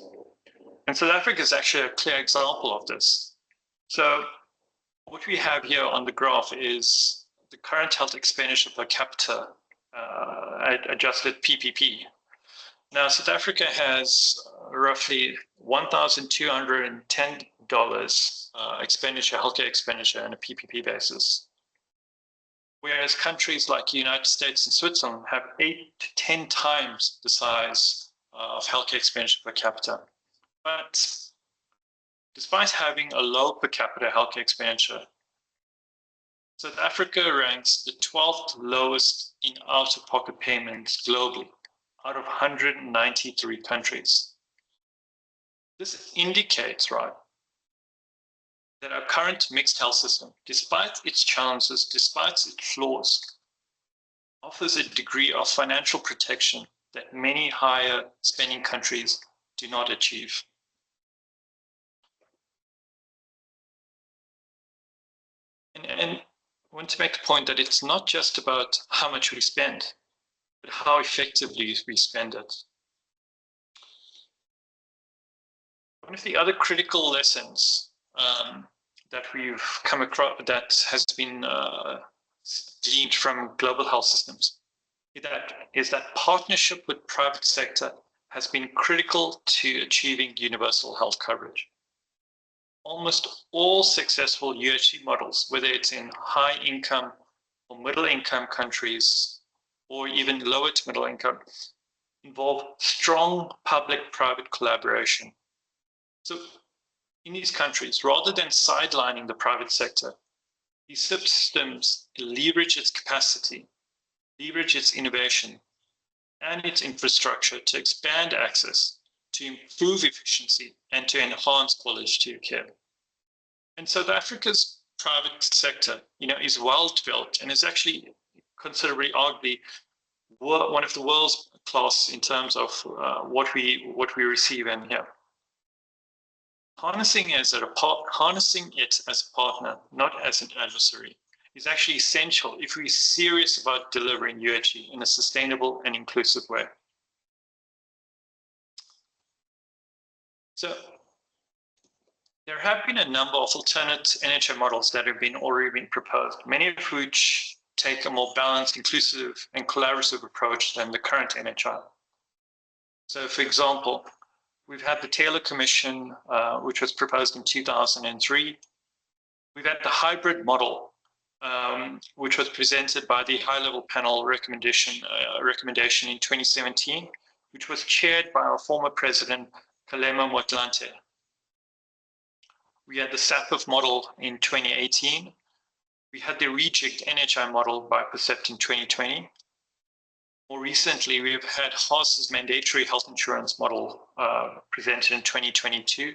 And South Africa is actually a clear example of this. So what we have here on the graph is the current health expenditure per capita adjusted PPP. Now, South Africa has roughly $1,210 healthcare expenditure on a PPP basis, whereas countries like the United States and Switzerland have 8 to 10 times the size of healthcare expenditure per capita. But despite having a low per capita healthcare expenditure, South Africa ranks the 12th lowest in out-of-pocket payments globally, out of 193 countries. This indicates, right, that our current mixed health system, despite its challenges, despite its flaws, offers a degree of financial protection that many higher spending countries do not achieve. And I want to make the point that it's not just about how much we spend, but how effectively we spend it. One of the other critical lessons that we've come across, that has been gleaned from global health systems, is that partnership with private sector has been critical to achieving universal health coverage. Almost all successful UHE models, whether it's in high income or middle income countries, or even lower to middle income, involve strong public-private collaboration. So in these countries, rather than sidelining the private sector, these systems leverage its capacity, leverage its innovation, and its infrastructure to expand access, to improve efficiency, and to enhance quality of care. And South Africa's private sector, is well developed and is actually considerably, arguably, one of the world's class in terms of what we receive in here. Harnessing it as a partner, not as an adversary, is actually essential if we're serious about delivering UHE in a sustainable and inclusive way. So there have been a number of alternate NHI models that have already been proposed, many of which take a more balanced, inclusive, and collaborative approach than the current NHI. So, for example, we've had the Taylor Commission, which was proposed in 2003. We've had the hybrid model, which was presented by the high-level panel recommendation in 2017, which was chaired by our former president, Kgalema Motlanthe. We had the SAPIF model in 2018. We had the rejigged NHI model by Percept in 2020. More recently, we've had Haas's mandatory health insurance model presented in 2022.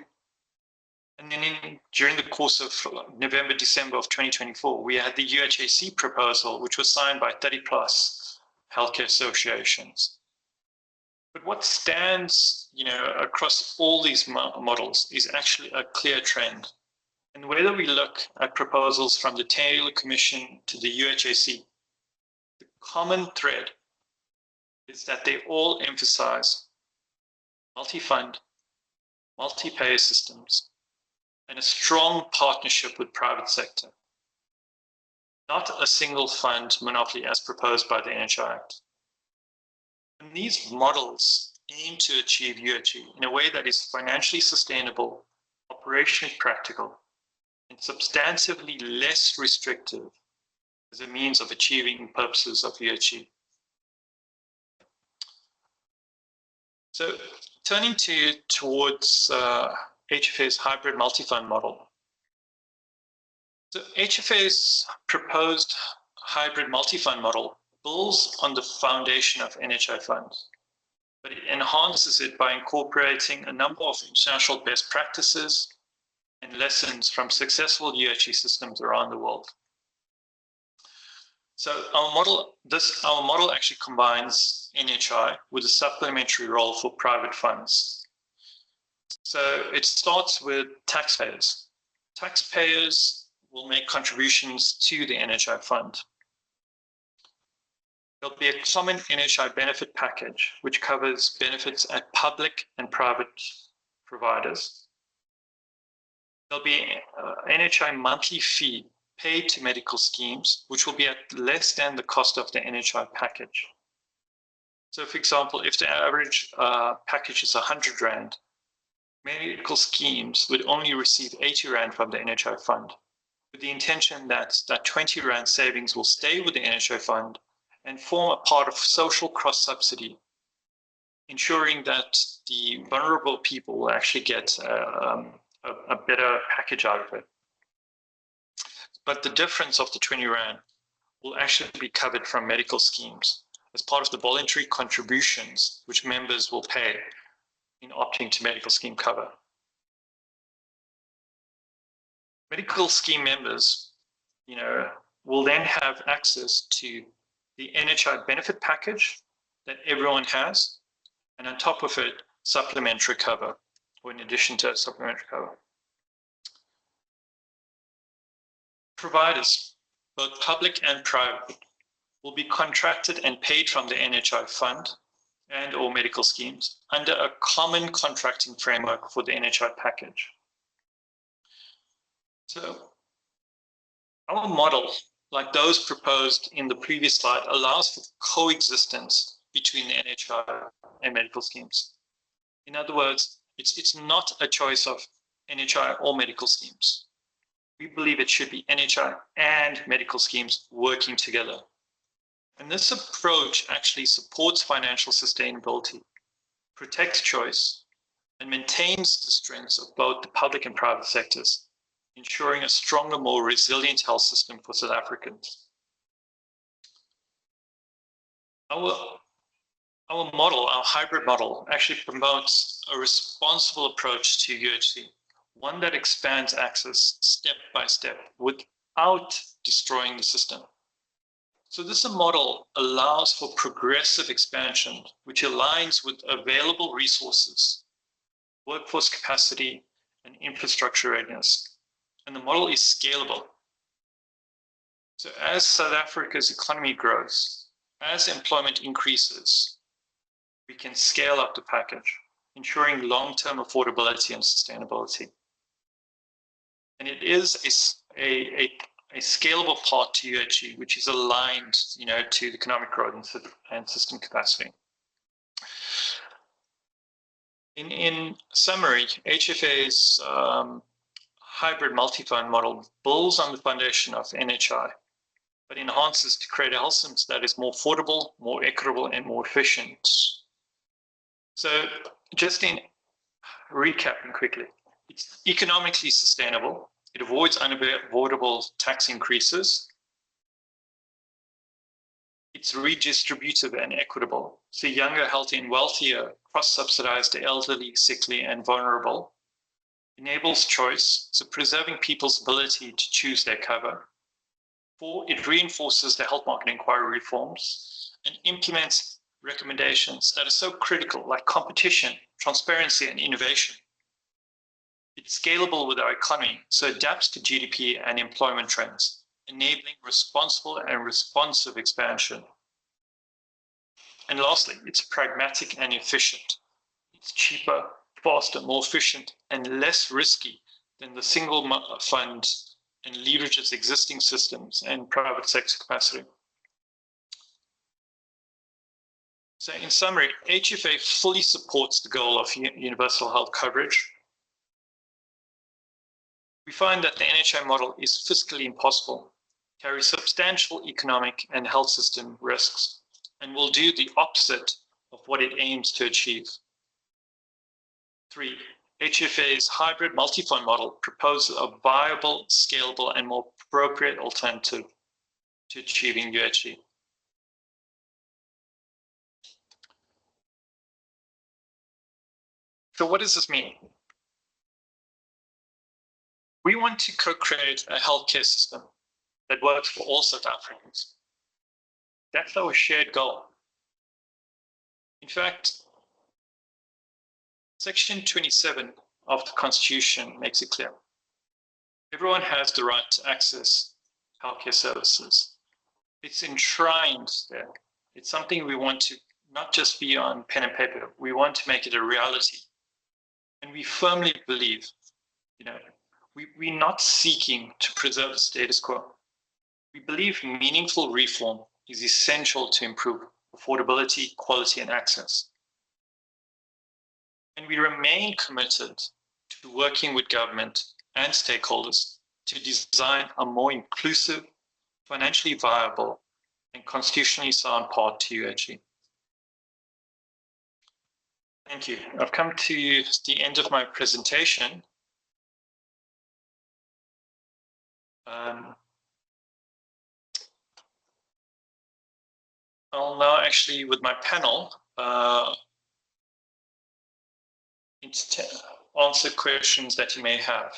And then during the course of November, December of 2024, we had the UHAC proposal, which was signed by 30+ healthcare associations. But what stands, across all these models is actually a clear trend. And whether we look at proposals from the Taylor Commission to the UHAC, the common thread is that they all emphasize multi-fund, multi-payer systems, and a strong partnership with private sector, not a single fund monopoly as proposed by the NHI Act. And these models aim to achieve UHE in a way that is financially sustainable, operationally practical, and substantively less restrictive as a means of achieving purposes of UHE. So turning towards HFA's hybrid multi-fund model. So HFA's proposed hybrid multi-fund model builds on the foundation of NHI funds, but it enhances it by incorporating a number of international best practices and lessons from successful UHE systems around the world. So our model actually combines NHI with a supplementary role for private funds. So it starts with taxpayers. Taxpayers will make contributions to the NHI fund. There'll be a common NHI benefit package, which covers benefits at public and private providers. There'll be an NHI monthly fee paid to medical schemes, which will be at less than the cost of the NHI package. So for example, if the average package is 100 Rand, medical schemes would only receive 80 Rand from the NHI fund, with the intention that that 20 Rand savings will stay with the NHI fund and form a part of social cross-subsidy, ensuring that the vulnerable people will actually get a better package out of it. But the difference of the 20 Rand will actually be covered from medical schemes as part of the voluntary contributions which members will pay in opting to medical scheme cover. Medical scheme members, will then have access to the NHI benefit package that everyone has, and on top of it, supplementary cover, or in addition to supplementary cover. Providers, both public and private, will be contracted and paid from the NHI fund and or medical schemes under a common contracting framework for the NHI package. So our model, like those proposed in the previous slide, allows for coexistence between the NHI and medical schemes. In other words, it's not a choice of NHI or medical schemes. We believe it should be NHI and medical schemes working together. And this approach actually supports financial sustainability, protects choice, and maintains the strengths of both the public and private sectors, ensuring a stronger, more resilient health system for South Africans. Our model, our hybrid model, actually promotes a responsible approach to UHC, one that expands access step by step without destroying the system. So this model allows for progressive expansion, which aligns with available resources, workforce capacity, and infrastructure readiness. And the model is scalable. So as South Africa's economy grows, as employment increases, we can scale up the package, ensuring long-term affordability and sustainability. And it is a scalable part to UHG, which is aligned, to the economic growth and system capacity. In summary, HFA's hybrid multi-fund model builds on the foundation of NHI, but enhances to create a health system that is more affordable, more equitable, and more efficient. So just in recapping quickly, it's economically sustainable. It avoids unavoidable tax increases. It's redistributive and equitable. So younger, healthy, and wealthier, cross-subsidized, the elderly, sickly, and vulnerable. Enables choice, so preserving people's ability to choose their cover. 4, it reinforces the health market inquiry reforms and implements recommendations that are so critical, like competition, transparency, and innovation. It's scalable with our economy, so adapts to GDP and employment trends, enabling responsible and responsive expansion. And lastly, it's pragmatic and efficient. It's cheaper, faster, more efficient, and less risky than the single fund, and leverages existing systems and private sector capacity. So in summary, HFA fully supports the goal of universal health coverage. We find that the NHI model is fiscally impossible, carries substantial economic and health system risks, and will do the opposite of what it aims to achieve. 3, HFA's hybrid multi-fund model proposes a viable, scalable, and more appropriate alternative to achieving UHG. So what does this mean? We want to co-create a healthcare system that works for all South Africans. That's our shared goal. In fact, Section 27 of the Constitution makes it clear. Everyone has the right to access healthcare services. It's enshrined there. It's something we want to not just be on pen and paper. We want to make it a reality. And we firmly believe, we're not seeking to preserve the status quo. We believe meaningful reform is essential to improve affordability, quality, and access. And we remain committed to working with government and stakeholders to design a more inclusive, financially viable, and constitutionally sound path to UHG. Thank you. I've come to the end of my presentation. I'll now actually, with my panel, answer questions that you may have.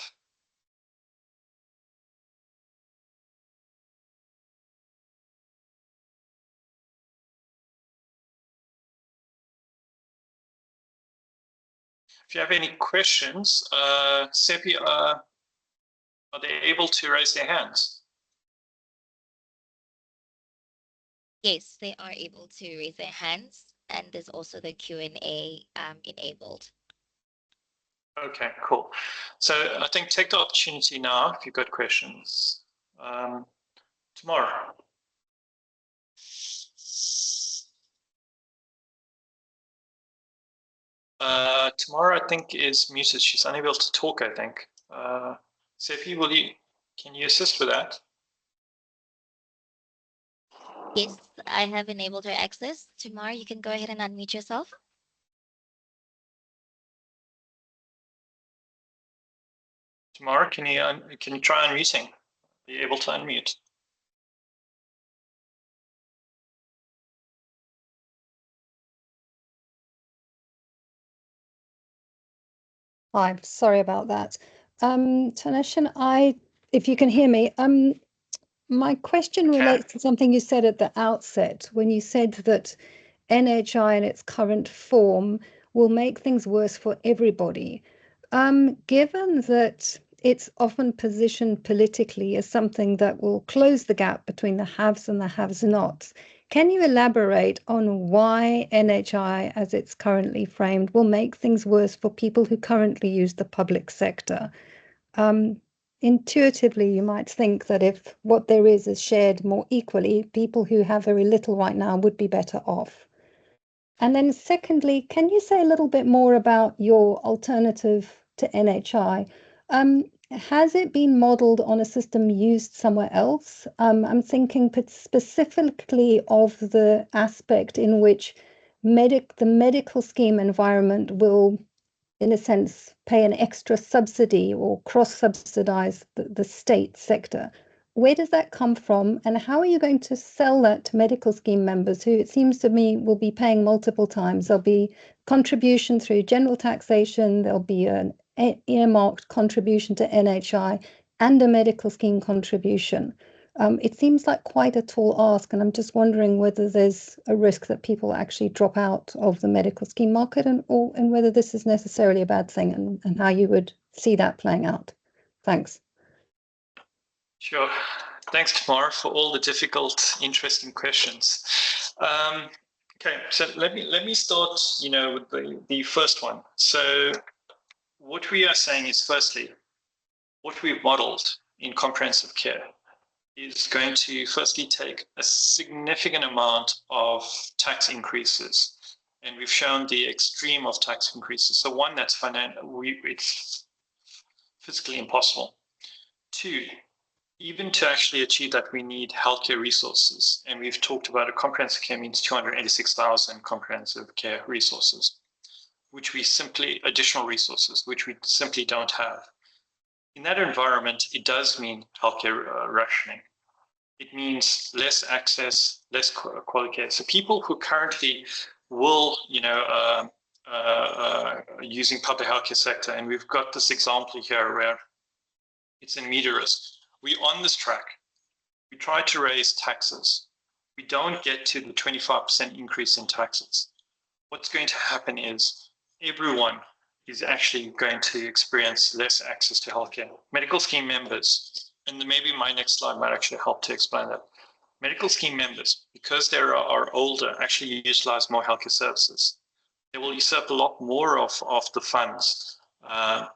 If you have any questions, Seppi, are they able to raise their hands? Yes, they are able to raise their hands, and there's also the Q&A enabled. Okay, cool. So I think take the opportunity now if you've got questions. Tomorrow. Tomorrow I think is muted. She's unable to talk, I think. Seppi, can you assist with that? Yes, I have enabled her access. Tomorrow you can go ahead and unmute yourself. Tomorrow, can you try unmuting? Are you able to unmute? Hi, sorry about that. Tanishan, if you can hear me, My question Okay. relates to something you said at the outset when you said that NHI in its current form will make things worse for everybody. Given that it's often positioned politically as something that will close the gap between the haves and the have-nots, can you elaborate on why NHI, as it's currently framed, will make things worse for people who currently use the public sector? Intuitively, you might think that if what there is shared more equally, people who have very little right now would be better off. And then secondly, can you say a little bit more about your alternative to NHI? Has it been modeled on a system used somewhere else? I'm thinking specifically of the aspect in which the medical scheme environment will, in a sense, pay an extra subsidy or cross-subsidize the state sector. Where does that come from, and how are you going to sell that to medical scheme members who, it seems to me, will be paying multiple times? There'll be contribution through general taxation, there'll be an earmarked contribution to NHI and a medical scheme contribution. It seems like quite a tall ask, and I'm just wondering whether there's a risk that people actually drop out of the medical scheme market, and whether this is necessarily a bad thing, and how you would see that playing out. Thanks. Sure. Thanks, Tamara, for all the difficult, interesting questions. Okay, so let me start, with the first one. So what we are saying is, firstly, what we've modeled in comprehensive care is going to firstly take a significant amount of tax increases. And we've shown the extreme of tax increases. So one, that's it's physically impossible. Two, even to actually achieve that, we need healthcare resources. And we've talked about a comprehensive care means 286,000 comprehensive care resources, additional resources, which we simply don't have. In that environment, it does mean healthcare rationing. It means less access, less quality care. So people who currently will, using public healthcare sector, and we've got this example here where it's intermediaries. We're on this track. We try to raise taxes. We don't get to the 25% increase in taxes. What's going to happen is everyone is actually going to experience less access to healthcare. Medical scheme members, and maybe my next slide might actually help to explain that. Medical scheme members, because they are older, actually utilize more healthcare services. They will usurp a lot more of the funds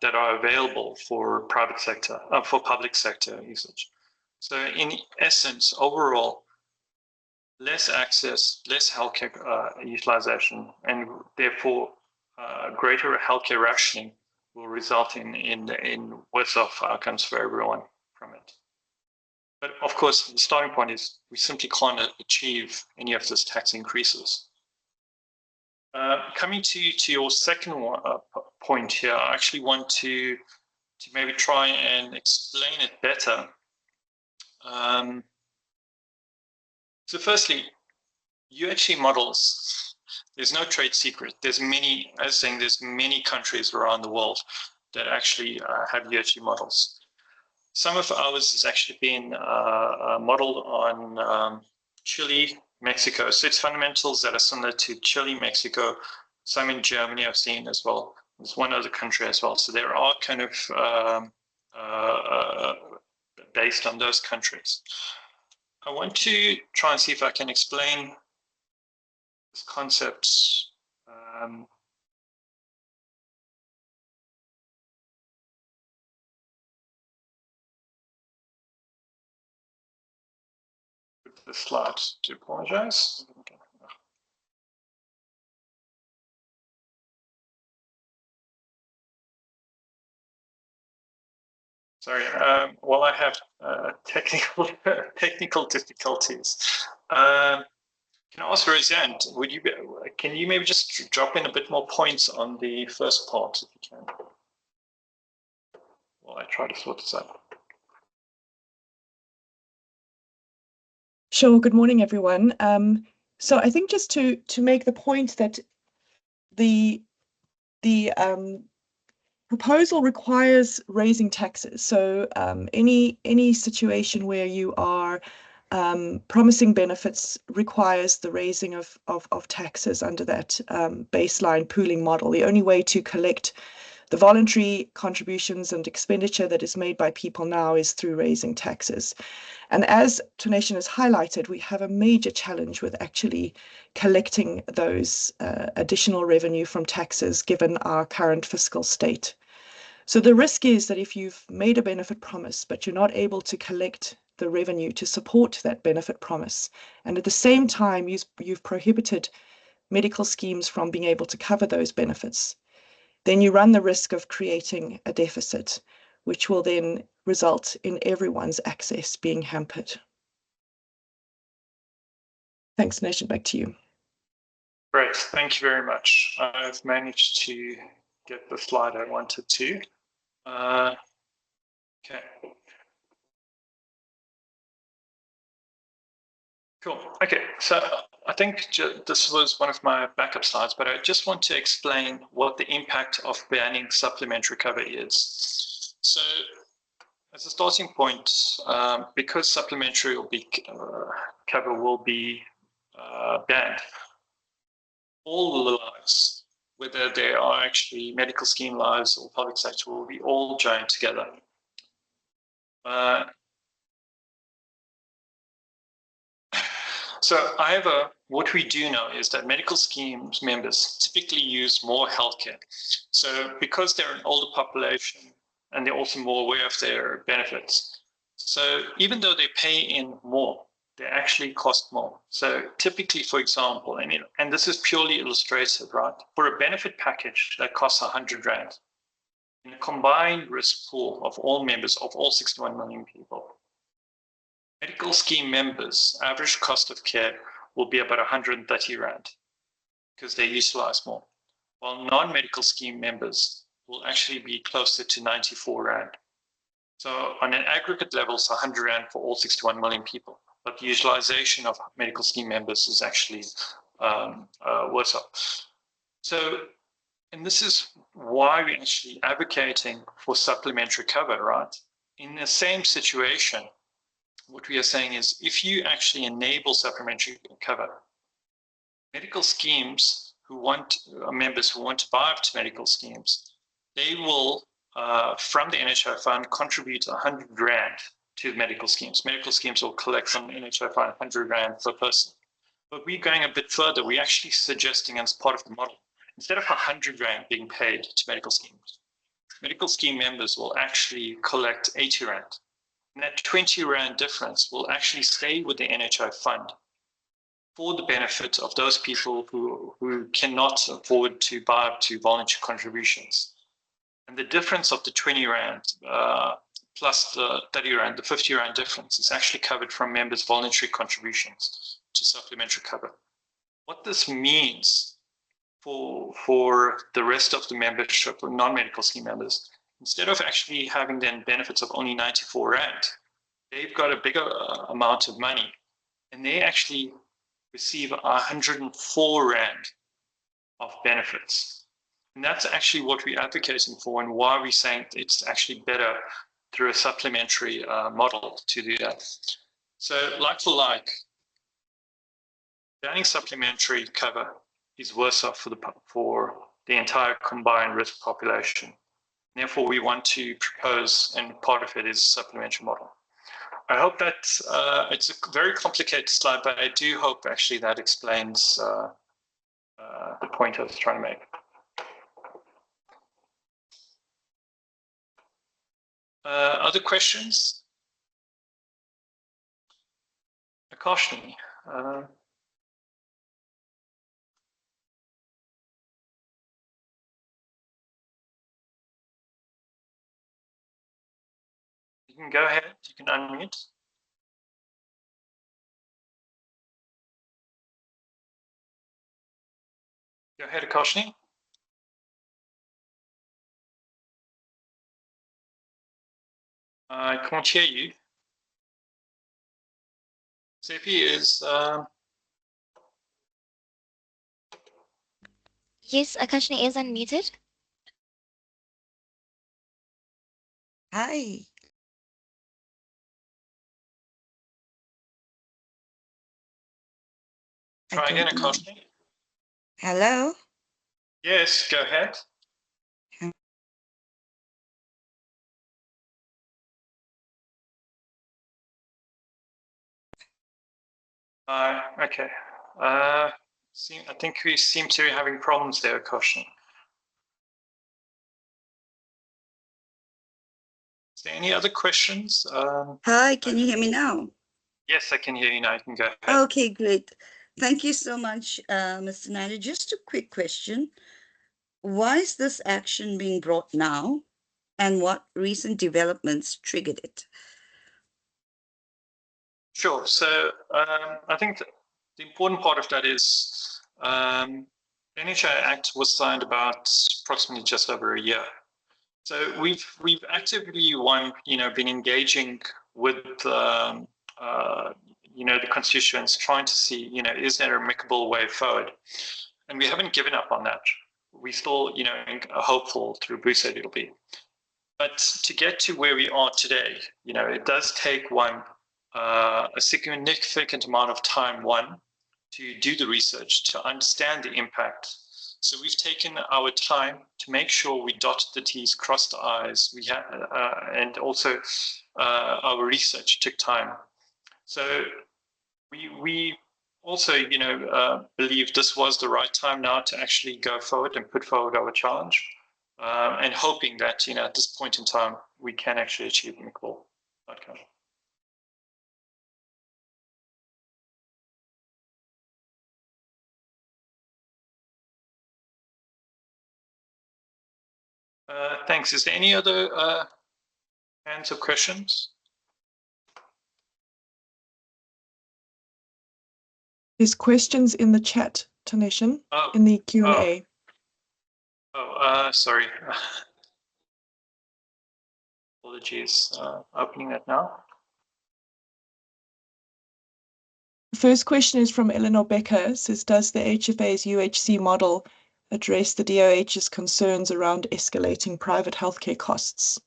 that are available for private sector, for public sector usage. So in essence, overall, less access, less healthcare utilization, and therefore greater healthcare rationing will result in worse off outcomes for everyone from it. But of course, the starting point is we simply can't achieve any of those tax increases. Coming to your second point here, I actually want to maybe try and explain it better. So firstly, UHC models, there's no trade secret. There's many countries around the world that actually have UHC models. Some of ours has actually been modeled on Chile, Mexico. So it's fundamentals that are similar to Chile, Mexico. Some in Germany I've seen as well. There's one other country as well. So there are kind of based on those countries. I want to try and see if I can explain this concept. With the slides, to apologize. Okay. Sorry, well, I have technical difficulties. Can I ask Roseanne, can you maybe just drop in a bit more points on the first part, if you can? Well, I try to sort this out. Sure. Good morning, everyone. So I think just to make the point that the proposal requires raising taxes. So any situation where you are promising benefits requires the raising of taxes under that baseline pooling model. The only way to collect the voluntary contributions and expenditure that is made by people now is through raising taxes. And as Tonation has highlighted, we have a major challenge with actually collecting those additional revenue from taxes given our current fiscal state. So the risk is that if you've made a benefit promise, but you're not able to collect the revenue to support that benefit promise, and at the same time you've prohibited medical schemes from being able to cover those benefits, then you run the risk of creating a deficit, which will then result in everyone's access being hampered. Thanks, Nation. Back to you. Great, thank you very much. I've managed to get the slide I wanted to. Okay. Cool. Okay, so I think this was one of my backup slides, but I just want to explain what the impact of banning supplementary cover is. So as a starting point, because supplementary cover will be banned, all the lives, whether they are actually medical scheme lives or public sector, will be all joined together. So however, what we do know is that medical schemes members typically use more healthcare. So because they're an older population and they're also more aware of their benefits. So even though they pay in more, they actually cost more. So typically, for example, and this is purely illustrative, right? For a benefit package that costs 100 Rand, in a combined risk pool of all members of all 61 million people, medical scheme members' average cost of care will be about 130 Rand because they utilize more, while non-medical scheme members will actually be closer to 94 Rand. So on an aggregate level, it's 100 Rand for all 61 million people, but the utilization of medical scheme members is actually worse off. So, and this is why we're actually advocating for supplementary cover, right? In the same situation, what we are saying is if you actually enable supplementary cover, medical schemes who want members who want to buy up to medical schemes, they will, from the NHI fund, contribute 100 Rand to medical schemes. Medical schemes will collect from the NHI fund 100 Rand per person. But we're going a bit further. We're actually suggesting as part of the model, instead of 100 Rand being paid to medical scheme members will actually collect 80 Rand. And that 20 Rand difference will actually stay with the NHI fund for the benefit of those people who cannot afford to buy up to voluntary contributions. And the difference of the 20 Rand plus the 30 Rand, the 50 Rand difference is actually covered from members' voluntary contributions to supplementary cover. What this means for the rest of the membership, or non-medical scheme members, instead of actually having then benefits of only 94 Rand, they've got a bigger amount of money, and they actually receive 104 Rand of benefits. And that's actually what we're advocating for, and why we're saying it's actually better through a supplementary model to do that. So like for like, banning supplementary cover is worse off for the entire combined risk population. Therefore, we want to propose, and part of it is supplementary model. I hope that it's a very complicated slide, but I do hope actually that explains the point I was trying to make. Other questions? Akashni. You can go ahead, you can unmute. Go ahead, Akashni. I can't hear you. Seppi is... Yes, Akashni is unmuted. Hi. I Try again, don't know. Akoshni. Hello? Yes, go ahead. Okay. I think we seem to be having problems there, Akoshni. Is there any other questions? Hi, can you hear me now? Yes, I can hear you now. You can go ahead. Okay, great. Thank you so much, Mr. Nader. Just a quick question. Why is this action being brought now, and what recent developments triggered it? Sure. So I think the important part of that is NHA Act was signed about approximately just over a year. So we've actively been engaging with the constituents, trying to see is there an amicable way forward, and we haven't given up on that. We still hopeful through BUSED it'll be, but to get to where we are today, it does take a significant amount of time to do the research, to understand the impact. So we've taken our time to make sure we dotted the T's, crossed the I's. And also our research took time. So we also, believe this was the right time now to actually go forward and put forward our challenge, and hoping that at this point in time we can actually achieve an equal outcome. Thanks. Is there any other hands or questions? There's questions in the chat, Tanishan, in the Q&A. Sorry. Apologies. Opening that now. The first question is from Eleanor Becker. Says, does the HFA's UHC model address the DOH's concerns around escalating private healthcare costs?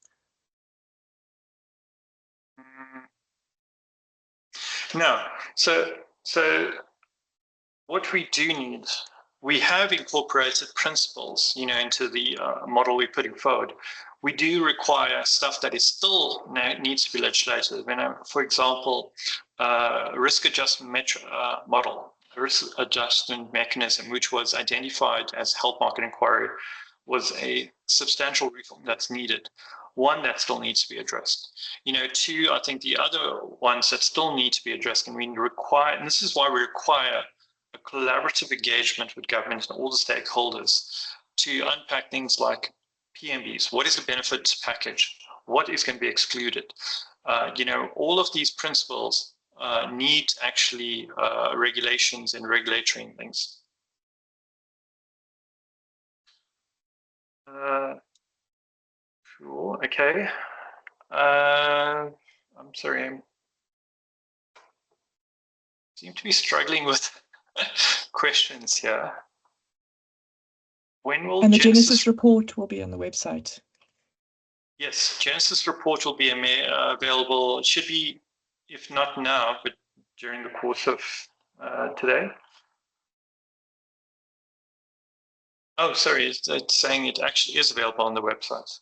No. So what we do need, we have incorporated principles, into the model we're putting forward. We do require stuff that is still needs to be legislated. For example, risk adjustment model, risk adjustment mechanism, which was identified as health market inquiry, was a substantial reform that's needed. One that still needs to be addressed. Two, I think the other ones that still need to be addressed, and and this is why we require a collaborative engagement with government and all the stakeholders to unpack things like PMBs. What is the benefits package? What is going to be excluded? All of these principles need actually regulations and regulatory things. Cool. Okay. I'm sorry. I seem to be struggling with questions here. When will the Genesis report will be on the website? Yes, Genesis report will be available. It should be, if not now, but during the course of today. Oh, sorry, it's saying it actually is available on the website.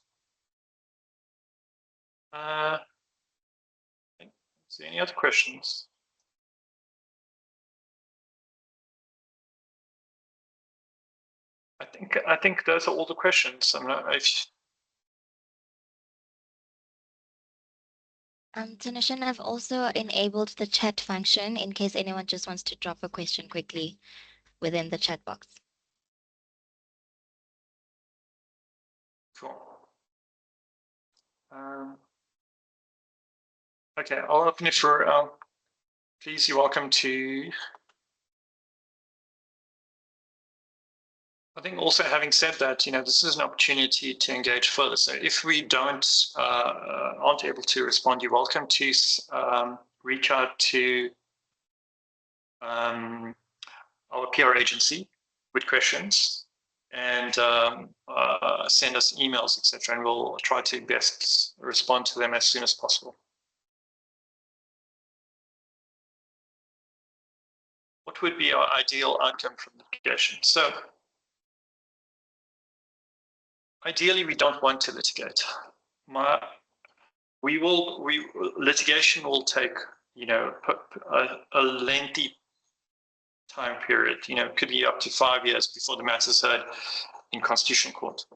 Is there any other questions? I think those are all the questions. I'm not if Tanishan, I've also enabled the chat function in case anyone just wants to drop a question quickly within the chat box. Cool. Okay, I'll open it for, please, you're welcome to. I think also having said that, this is an opportunity to engage further. So if we aren't able to respond, you're welcome to reach out to our PR agency with questions, and send us emails, etc., and we'll try to best respond to them as soon as possible. What would be our ideal outcome from litigation? So, ideally, we don't want to litigate. Litigation will take, a lengthy time period. It could be up to 5 years before the matter is heard in Constitutional Court.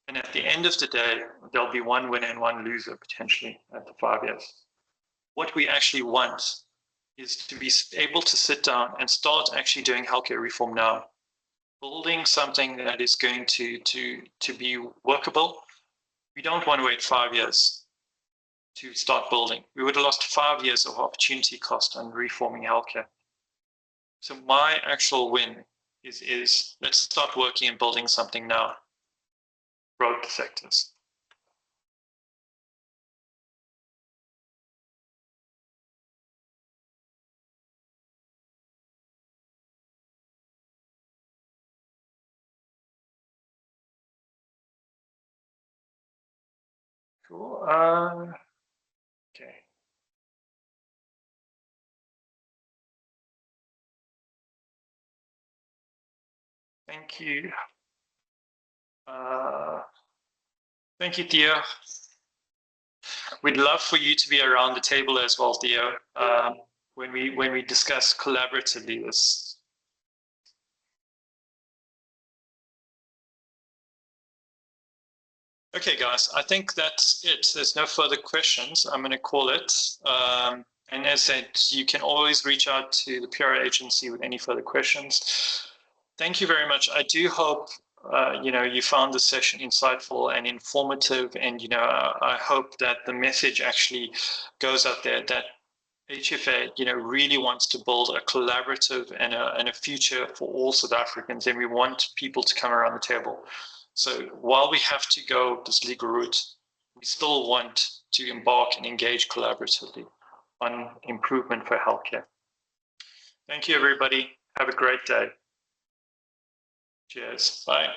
And at the end of the day, there'll be one winner and one loser potentially at the 5 years. What we actually want is to be able to sit down and start actually doing healthcare reform now, building something that is going to be workable. We don't want to wait 5 years to start building. We would have lost 5 years of opportunity cost on reforming healthcare. So my actual win is let's start working and building something now. Growth sectors. Cool. Okay. Thank you. Thank you, Theo. We'd love for you to be around the table as well, Theo, when we discuss collaboratively this. Okay, guys, I think that's it. There's no further questions. I'm going to call it. And as I said, you can always reach out to the PR agency with any further questions. Thank you very much. I do hope you found the session insightful and informative, and I hope that the message actually goes out there that HFA really wants to build a collaborative and a future for all South Africans, and we want people to come around the table. So while we have to go this legal route, we still want to embark and engage collaboratively on improvement for healthcare. Thank you, everybody. Have a great day. Cheers. Bye.